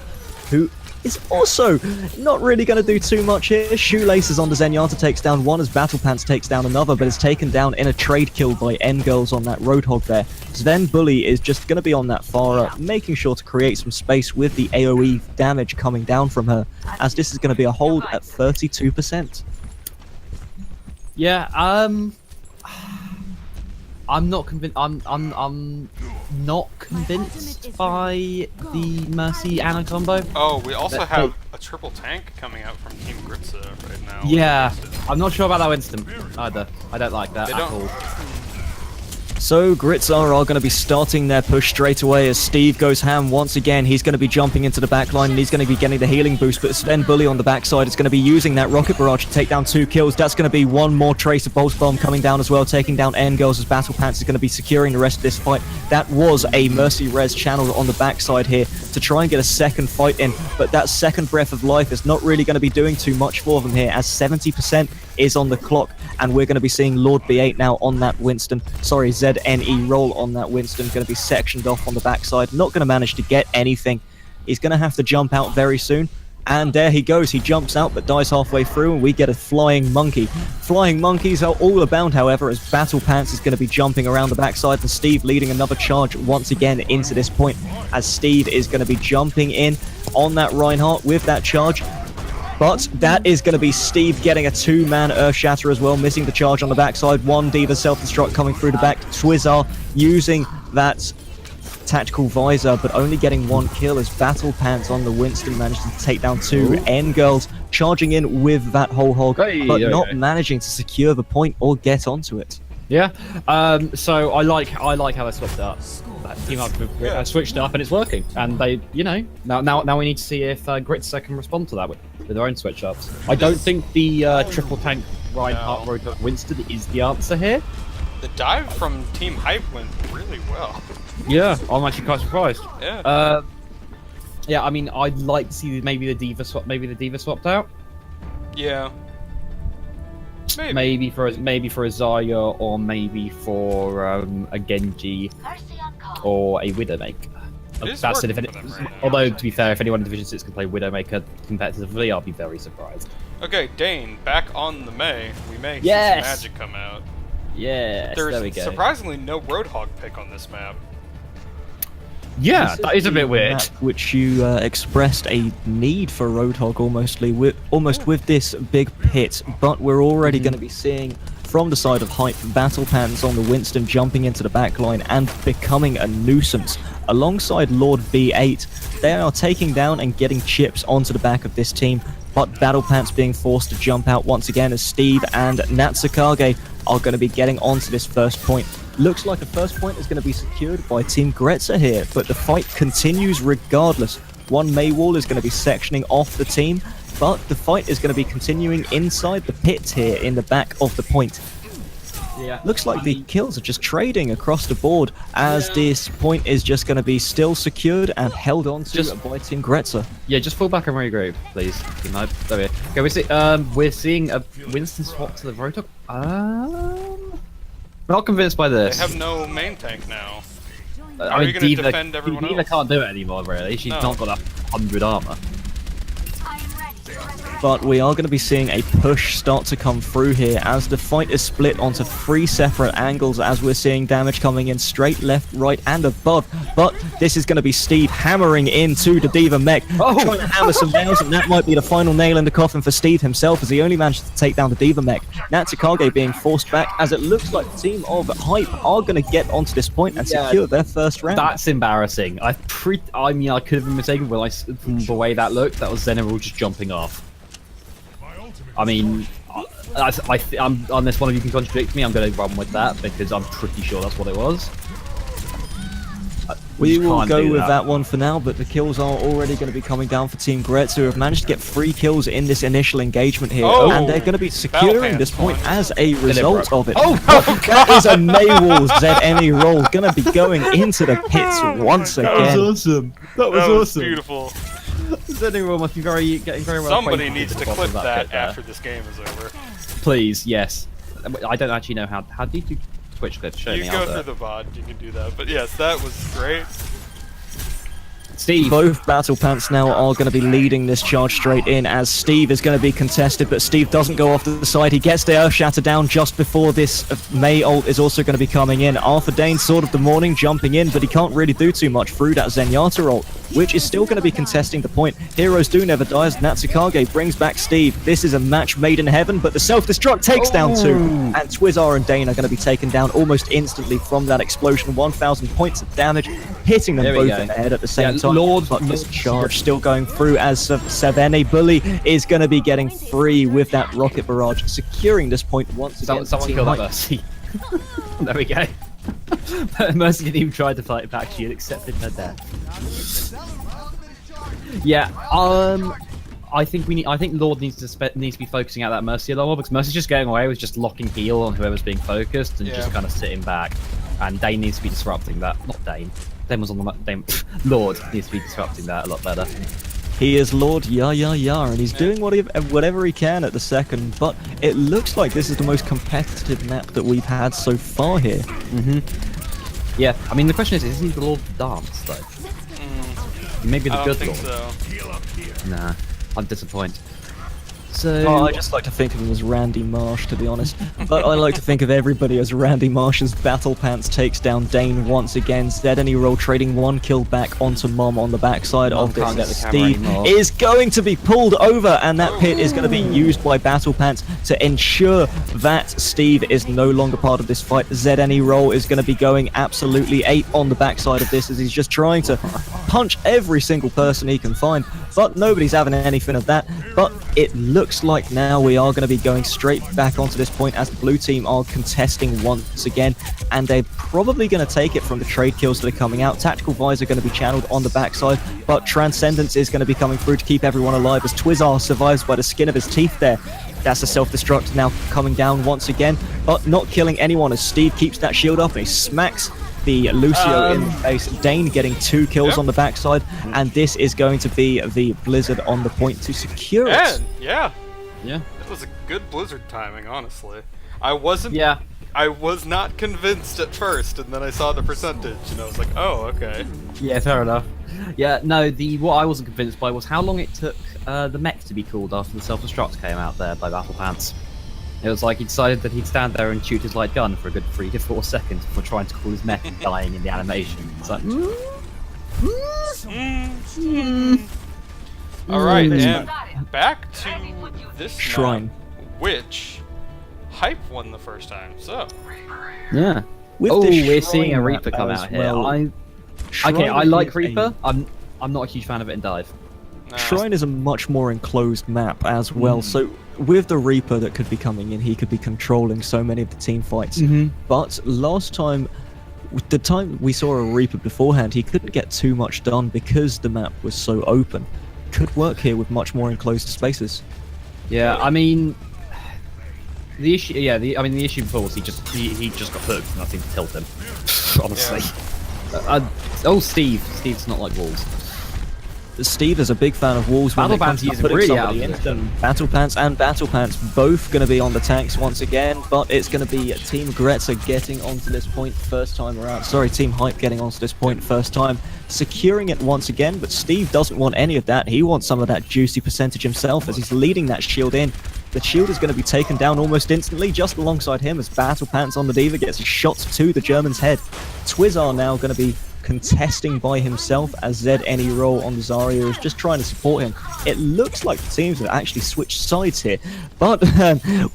who is also not really going to do too much here. Shoelaces on the Zenyatta takes down one as Battle Pants takes down another, but is taken down in a trade kill by N-Girls on that Roadhog there. Sven Bully is just going to be on that Pharah, making sure to create some space with the AoE damage coming down from her, as this is going to be a hold at 32%. Yeah, I'm not convinced. I'm not convinced by the Mercy Ana combo. Oh, we also have a triple tank coming out from Team Gritzä right now. Yeah, I'm not sure about that Winston either. I don't like that at all. So Gritzä are going to be starting their push straight away as Steve goes ham once again. He's going to be jumping into the back line and he's going to be getting the healing boost, but Sven Bully on the backside is going to be using that rocket barrage to take down 2 kills. That's going to be one more Tracer Pulse Bomb coming down as well, taking down N-Girls as Battle Pants is going to be securing the rest of this fight. That was a Mercy Res channel on the backside here to try and get a second fight in, but that second breath of life is not really going to be doing too much for them here, as 70% is on the clock, and we're going to be seeing Lord B8 now on that Winston. Sorry, ZNE roll on that Winston, going to be sectioned off on the backside, not going to manage to get anything. He's going to have to jump out very soon, and there he goes. He jumps out but dies halfway through, and we get a flying monkey. Flying monkeys are all about, however, as Battle Pants is going to be jumping around the backside, and Steve leading another charge once again into this point, as Steve is going to be jumping in on that Reinhardt with that charge. But that is going to be Steve getting a 2-man Earth Shatter as well, missing the charge on the backside. One Diva self-destruct coming through the back. Twizzar using that tactical visor, but only getting 1 kill as Battle Pants on the Winston managed to take down 2. N-Girls charging in with that whole hog, but not managing to secure the point or get onto it. Yeah. So I like how they swapped it up. Team up switched it up and it's working. And they, now we need to see if Gritzä can respond to that with their own switch ups. I don't think the triple tank Reinhardt Roadhog Winston is the answer here. The dive from Team H.Y.P.E went really well. Yeah, I'm actually quite surprised. Yeah. Yeah, I mean, I'd like to see maybe the Diva swapped out. Yeah. Maybe for a Zarya, or maybe for a Genji or a Widowmaker. That's it. Although to be fair, if anyone in Division 6 can play Widowmaker competitively, I'll be very surprised. Okay, Dane, back on the Mei. We may see some magic come out. Yes, there we go. There's surprisingly no Roadhog pick on this map. Yeah, that is a bit weird. Which you expressed a need for Roadhog almost with this big pit, but we're already going to be seeing from the side of H.Y.P.E Battle Pants on the Winston jumping into the back line and becoming a nuisance. Alongside Lord B8, they are taking down and getting chips onto the back of this team, but Battle Pants being forced to jump out once again as Steve and Natsukage are going to be getting onto this first point. Looks like the first point is going to be secured by Team Gritzä here, but the fight continues regardless. One Mei wall is going to be sectioning off the team, but the fight is going to be continuing inside the pit here in the back of the point. Yeah. Looks like the kills are just trading across the board as this point is just going to be still secured and held on to by Team Gritzä. Yeah, just fall back and regroup, please. There we go. Okay, we're seeing a Winston swap to the Roadhog. Not convinced by this. They have no main tank now. I mean, you going to defend everyone Diva else? can't do it anymore, really. She's not got 100 armor. but we are going to be seeing a push start to come through here as the fight is split onto 3 separate angles, as we're seeing damage coming in straight, left, right, and above. But this is going to be Steve hammering into the D.Va mech, trying to hammer some nails, and that might be the final nail in the coffin for Steve himself, as he only managed to take down the D.Va mech. Natsuki being forced back, as it looks like the team of H.Y.P.E are going to get onto this point and secure their first round. That's embarrassing. I mean, I could have been mistaken from the way that looked. That was Zenerul just jumping off. I mean, I'm unless one of you can contradict me, I'm going to run with that because I'm pretty sure that's what it was. We will go with that one for now, but the kills are already going to be coming down for Team Gritzä, who have managed to get 3 kills in this initial engagement here, and they're going to be securing this point as a result of it. That is a Maywall ZNE roll, going to be going into the pits once again. That was awesome. That was awesome. Beautiful. ZNE must be getting very well. Somebody needs to clip that after this game is over. Please, yes. I don't actually know how do you do Twitch clips? Show me. You go through the VOD, you can do that. But yes, that was great. Steve. Both Battle Pants now are going to be leading this charge straight in, as Steve is going to be contested, but Steve doesn't go off to the side. He gets the Earth Shatter down just before this Mei ult is also going to be coming in. Arthur Dane, Sword of the Morning, jumping in, but he can't really do too much through that Zenyatta ult, which is still going to be contesting the point. Heroes do never die, as Natsuki brings back Steve. This is a match made in heaven, but the self-destruct takes down 2, and Twizzar and Dane are going to be taken down almost instantly from that explosion. 1,000 points of damage, hitting them both in the head at the same time. But this charge still going through, as Savene Bully is going to be getting free with that rocket barrage, securing this point once again. Someone kill that Mercy. There we go. Mercy didn't even try to fight it back. She had accepted her death. Yeah. I think Lord needs to be focusing out that Mercy a lot more, because Mercy's just going away with just locking heal on whoever's being focused and just kind of sitting back. And Dane needs to be disrupting that. Not Dane. Dane was on the Dane. Lord needs to be disrupting that a lot better. He is Lord and he's doing whatever he can at the second, but it looks like this is the most competitive map that we've had so far here. Yeah, I mean, the question is he the Lord of the Dance, though? Maybe the good Lord. So. Nah, I'm disappointed. So I just like to think of him as Randy Marsh, to be honest. But I like to think of everybody as Randy Marsh, as Battle Pants takes down Dane once again. ZNE roll trading 1 kill back onto Mom on the backside of this. Steve is going to be pulled over, and that pit is going to be used by Battle Pants to ensure that Steve is no longer part of this fight. ZNE roll is going to be going absolutely ape on the backside of this, as he's just trying to punch every single person he can find, but nobody's having anything of that. But it looks like now we are going to be going straight back onto this point, as the blue team are contesting once again, and they're probably going to take it from the trade kills that are coming out. Tactical Visor going to be channeled on the backside, but Transcendence is going to be coming through to keep everyone alive, as Twizzar survives by the skin of his teeth there. That's a self-destruct now coming down once again, but not killing anyone, as Steve keeps that shield up and he smacks the Lucio in the face. Dane getting 2 kills on the backside, and this is going to be the Blizzard on the point to secure it. Yeah. It was a good Blizzard timing, honestly. I was not convinced at first, and then I saw the percentage, and I was like, oh, okay. Yeah, fair enough. Yeah, no, what I wasn't convinced by was how long it took the mech to be called after the self-destruct came out there by Battle Pants. It was like he decided that he'd stand there and shoot his light gun for a good 3 to 4 seconds before trying to call his mech and dying in the animation. It's like, Alright, and back to this Shrine, map, which H.Y.P.E won the first time, so. Yeah. We're seeing a Reaper come out here. I like Reaper. I'm not a huge fan of it in Dive. Shrine is a much more enclosed map as well, so with the Reaper that could be coming in, he could be controlling so many of the team fights. But last time, the time we saw a Reaper beforehand, he couldn't get too much done because the map was so open. Could work here with much more enclosed spaces. Yeah, I mean, the issue. Yeah, the issue before was he just got hooked, and I think to tilt him. Honestly. Steve's not like walls. Steve is a big fan of walls. Battle Pants using really out of Battle Pants and Battle Pants both going to be on the tanks once again, but it's going to be Team Gritzä getting onto this point first time around. Sorry, Team H.Y.P.E getting onto this point first time, securing it once again, but Steve doesn't want any of that. He wants some of that juicy percentage himself as he's leading that shield in. The shield is going to be taken down almost instantly, just alongside him as Battle Pants on the D.Va gets a shot to the German's head. Twizzar now going to be contesting by himself as ZNE on the Zarya is just trying to support him. It looks like the teams have actually switched sides here, but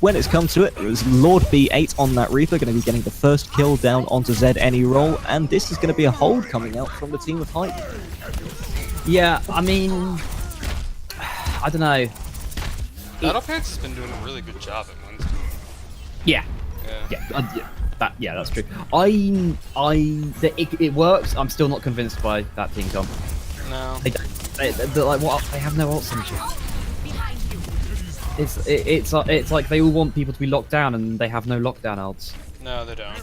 when it's come to it, it was Lord B8 on that Reaper going to be getting the first kill down onto ZNE, and this is going to be a hold coming out from the team of H.Y.P.E. Yeah, I mean, I don't know. Battle Pants has been doing a really good job at Wednesday. Yeah. That's true. It works. I'm still not convinced by that team comp. No. They're like, what? They have no ult synergy. It's like they all want people to be locked down, and they have no lockdown ults. No, they don't.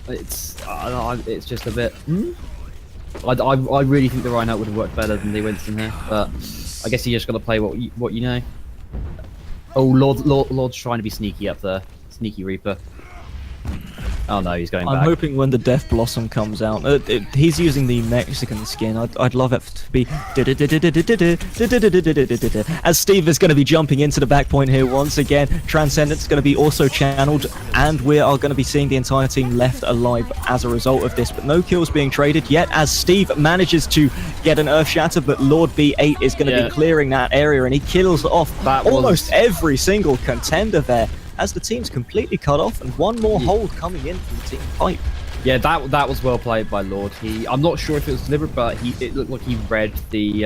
It's just a bit. I really think the Reinhardt would have worked better than the Winston here, but I guess you just got to play what you know. Oh, Lord's trying to be sneaky up there. Sneaky Reaper. Oh no, he's going back. I'm hoping when the Death Blossom comes out, he's using the Mexican skin. I'd love it to be as Steve is going to be jumping into the back point here once again. Transcendence going to be also channeled, and we are going to be seeing the entire team left alive as a result of this. But no kills being traded yet as Steve manages to get an Earth Shatter, but Lord B8 is going to be clearing that area, and he kills off almost every single contender there, as the team's completely cut off, and one more hold coming in from Team H.Y.P.E. Yeah, that was well played by Lord. I'm not sure if it was deliberate, but it looked like he read the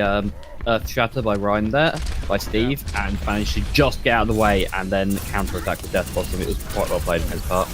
Earth Shatter by Ryan there, by Steve, and managed to just get out of the way and then counter-attack with Death Blossom. It was quite well played on his part.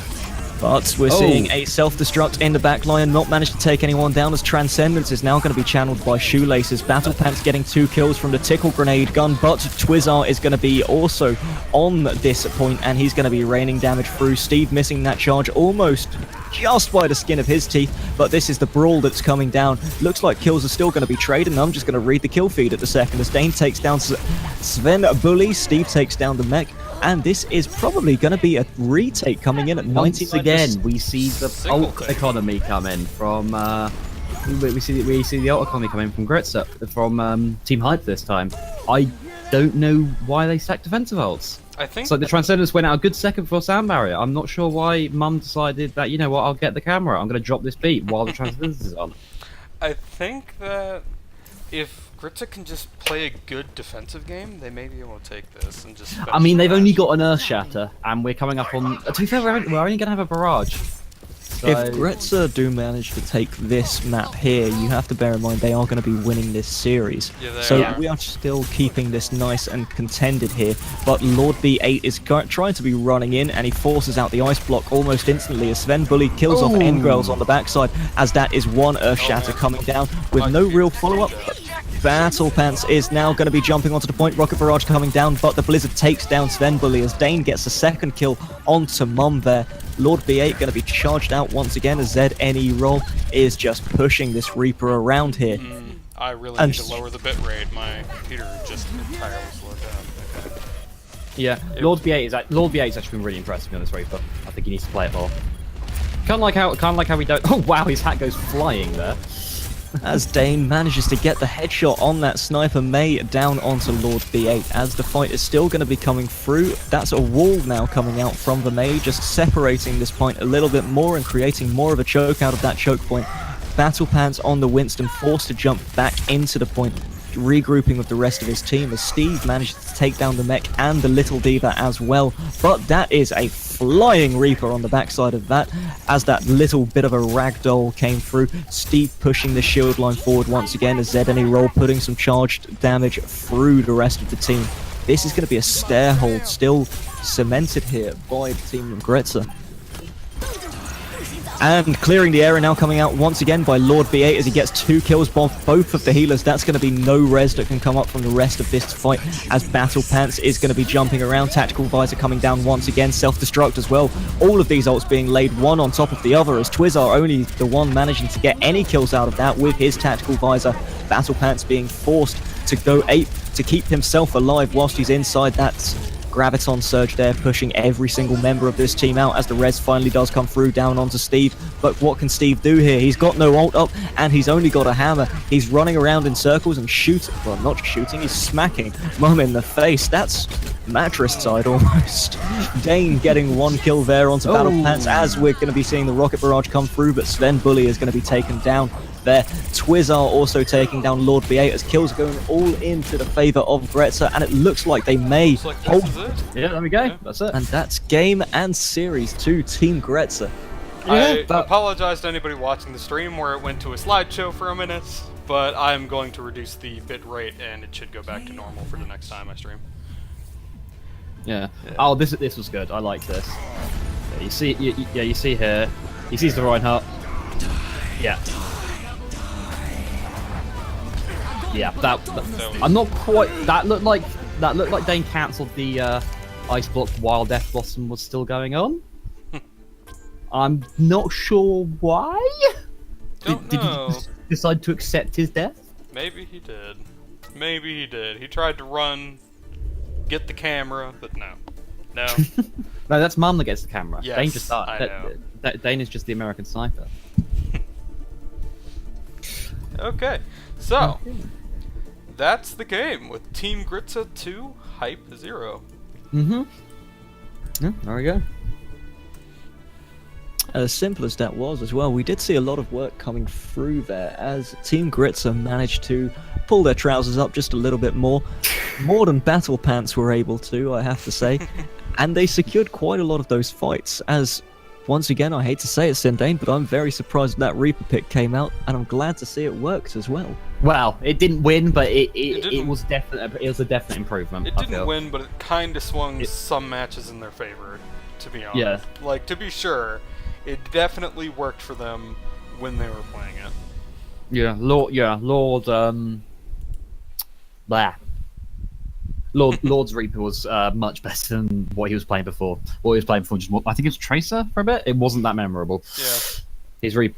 But we're seeing a self-destruct in the backline, not managed to take anyone down, as Transcendence is now going to be channeled by Shoelaces. Battle Pants getting 2 kills from the Tickle Grenade gun, but Twizzar is going to be also on this point, and he's going to be raining damage through. Steve missing that charge almost just by the skin of his teeth, but this is the brawl that's coming down. Looks like kills are still going to be traded, and I'm just going to read the kill feed at the second as Dane takes down Sven Bully, Steve takes down the mech, and this is probably going to be a retake coming in at 90. Once again, we see the ult economy come in from. We see the ult economy come in from Gritzä from Team H.Y.P.E this time. I don't know why they stacked defensive ults. I think it's like the Transcendence went out a good second before Sound Barrier. I'm not sure why Mum decided that, you know what, I'll get the camera. I'm going to drop this beat while the Transcendence is on. I think that if Gritzä can just play a good defensive game, they may be able to take this and just... I mean, they've only got an Earth Shatter, and we're coming up on... To be fair, we're only going to have a barrage. So... If Gritzä do manage to take this map here, you have to bear in mind they are going to be winning this series. Yeah, we are still keeping this nice and contended here, but Lord B8 is trying to be running in, and he forces out the ice block almost instantly as Sven Bully kills off Engrels on the backside, as that is one Earth Shatter coming down with no real follow-up. Battle Pants is now going to be jumping onto the point. Rocket Barrage coming down, but the Blizzard takes down Sven Bully as Dane gets a second kill onto Mum there. Lord B8 going to be charged out once again as ZNE is just pushing this Reaper around here. I really need to lower the bitrate. My computer just entirely slowed down. Okay. Yeah, Lord B8's actually been really impressive on this Reaper. I think he needs to play it more. Kind of like how we don't. Oh wow, his hat goes flying there. As Dane manages to get the headshot on that Sniper May down onto Lord B8, as the fight is still going to be coming through. That's a wall now coming out from the May, just separating this point a little bit more and creating more of a choke out of that choke point. Battle Pants on the Winston, forced to jump back into the point, regrouping with the rest of his team as Steve manages to take down the mech and the little D.Va as well. But that is a flying Reaper on the backside of that, as that little bit of a ragdoll came through. Steve pushing the shield line forward once again as ZNE putting some charged damage through the rest of the team. This is going to be a stair hold still cemented here by the team of Gritzä. And clearing the area now coming out once again by Lord B8 as he gets 2 kills by both of the healers. That's going to be no res that can come up from the rest of this fight, as Battle Pants is going to be jumping around. Tactical Visor coming down once again. Self-destruct as well. All of these ults being laid one on top of the other, as Twizzar only the one managing to get any kills out of that with his Tactical Visor. Battle Pants being forced to go ape, to keep himself alive whilst he's inside that Graviton Surge there, pushing every single member of this team out as the res finally does come through down onto Steve. But what can Steve do here? He's got no ult up, and he's only got a hammer. He's running around in circles and shooting. Well, not shooting, he's smacking Mum in the face. That's mattress side almost. Dane getting one kill there onto Battle Pants as we're going to be seeing the Rocket Barrage come through, but Sven Bully is going to be taken down there. Twizzar also taking down Lord V8 as kills are going all into the favour of Gritzä, and it looks like they may hold. Yeah, there we go. Yeah. That's it. And that's game and series to Team Gritzä. I apologize to anybody watching the stream where it went to a slideshow for a minute, but I'm going to reduce the bit rate and it should go back to normal for the next time I stream. Yeah. Oh, this was good. I like this. Yeah, you see here. He sees the Reinhardt. Yeah. Yeah. That I'm not quite. That looked like Dane cancelled the ice block while Death Blossom was still going on. I'm not sure why. Don't Did know. he decide to accept his death? Maybe he did. Maybe he did. He tried to run, get the camera, but no. No. No, that's Mum that gets the camera. Yes, Dane just I know. Dane is just the American sniper. Okay, so that's the game with Team Gritzä 2, H.Y.P.E 0. Mm-hmm. Yeah, there we go. As simple as that was as well, we did see a lot of work coming through there as Team Gritzä managed to pull their trousers up just a little bit more than Battle Pants were able to, I have to say, and they secured quite a lot of those fights as, once again, I hate to say it, Sindane, but I'm very surprised that Reaper pick came out, and I'm glad to see it worked as well. Well, it didn't win, but it didn't- was a definite improvement. It I didn't feel. win, but it kind of swung some matches in their favor, to be honest. Yeah. Like, to be sure, it definitely worked for them when they were playing it. Yeah, Lord, Lord's Reaper was much better than what he was playing before. What he was playing before, I think it was Tracer for a bit. It wasn't that memorable. Yeah. His Reaper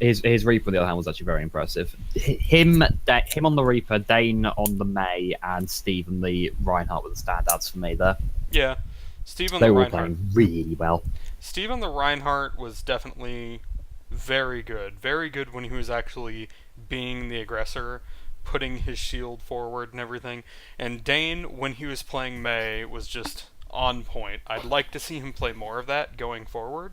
on the other hand was actually very impressive. Him on the Reaper, Dane on the May, and Steve on the Reinhardt were the standouts for me there. Yeah. Steve on They the were all Reinhardt. playing really well. Steve on the Reinhardt was definitely very good. Very good when he was actually being the aggressor, putting his shield forward and everything. And Dane, when he was playing May, was just on point. I'd like to see him play more of that going forward.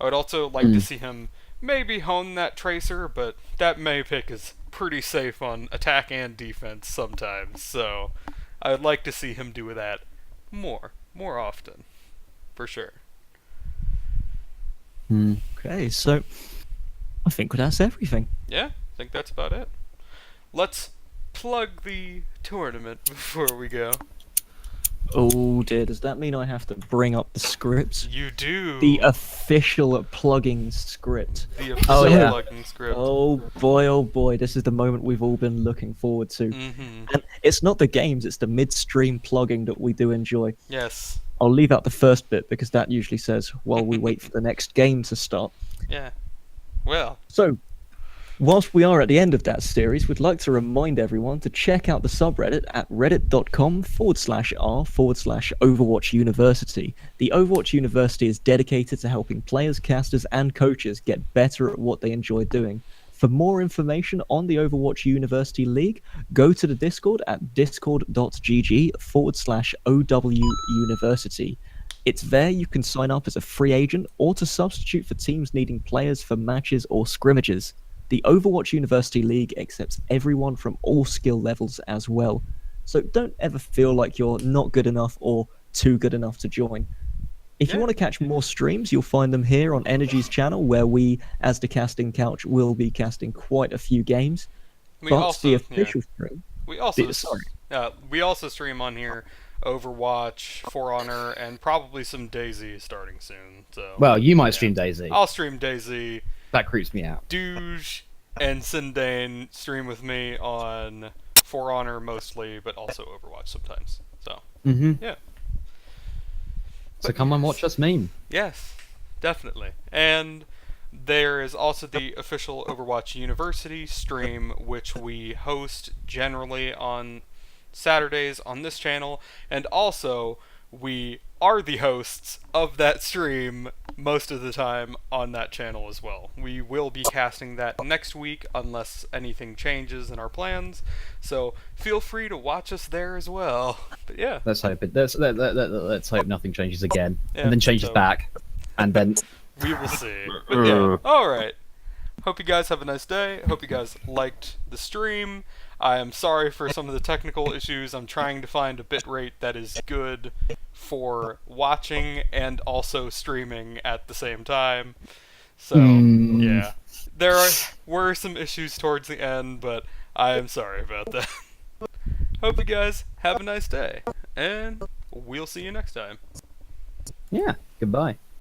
I would also like to see him maybe hone that Tracer, but that May pick is pretty safe on attack and defense sometimes. So I would like to see him do that more often, for sure. Okay, so I think that's everything. Yeah, I think that's about it. Let's plug the tournament before we go. Oh dear, does that mean I have to bring up the script? You do. The official plugging script. The official Oh, yeah. plugging script. Oh boy, this is the moment we've all been looking forward to. Mm-hmm. And it's not the games, it's the midstream plugging that we do enjoy. Yes. I'll leave out the first bit because that usually says while we wait for the next game to start. Yeah. Well. So, whilst we are at the end of that series, we'd like to remind everyone to check out the subreddit at reddit.com/r/Overwatch University. The Overwatch University is dedicated to helping players, casters, and coaches get better at what they enjoy doing. For more information on the Overwatch University League, go to the Discord at discord.gg/OWUniversity. It's there you can sign up as a free agent or to substitute for teams needing players for matches or scrimmages. The Overwatch University League accepts everyone from all skill levels as well. So don't ever feel like you're not good enough or too good enough to join. If you want to catch more streams, you'll find them here on Energy's channel, where we, as the casting couch, will be casting quite a few games. We But also, the official stream... we also Sorry. we also stream on here Overwatch, For Honor, and probably some DayZ starting soon. So Well, you might stream DayZ. I'll stream DayZ. That creeps me out. Douge and Sindane stream with me on For Honor mostly, but also Overwatch sometimes. So yeah. So come and watch us meme. Yes, definitely. And there is also the official Overwatch University stream, which we host generally on Saturdays on this channel, and also we are the hosts of that stream most of the time on that channel as well. We will be casting that next week unless anything changes in our plans, so feel free to watch us there as well. But yeah, Let's hope it. Let's hope nothing changes again, Yeah, and then changes so- back, and then. we will see. But yeah, alright. Hope you guys have a nice day. Hope you guys liked the stream. I am sorry for some of the technical issues. I'm trying to find a bitrate that is good for watching and also streaming at the same time. So, yeah. Were some issues towards the end, but I am sorry about that. Hope you guys have a nice day, and we'll see you next time. Yeah. Goodbye.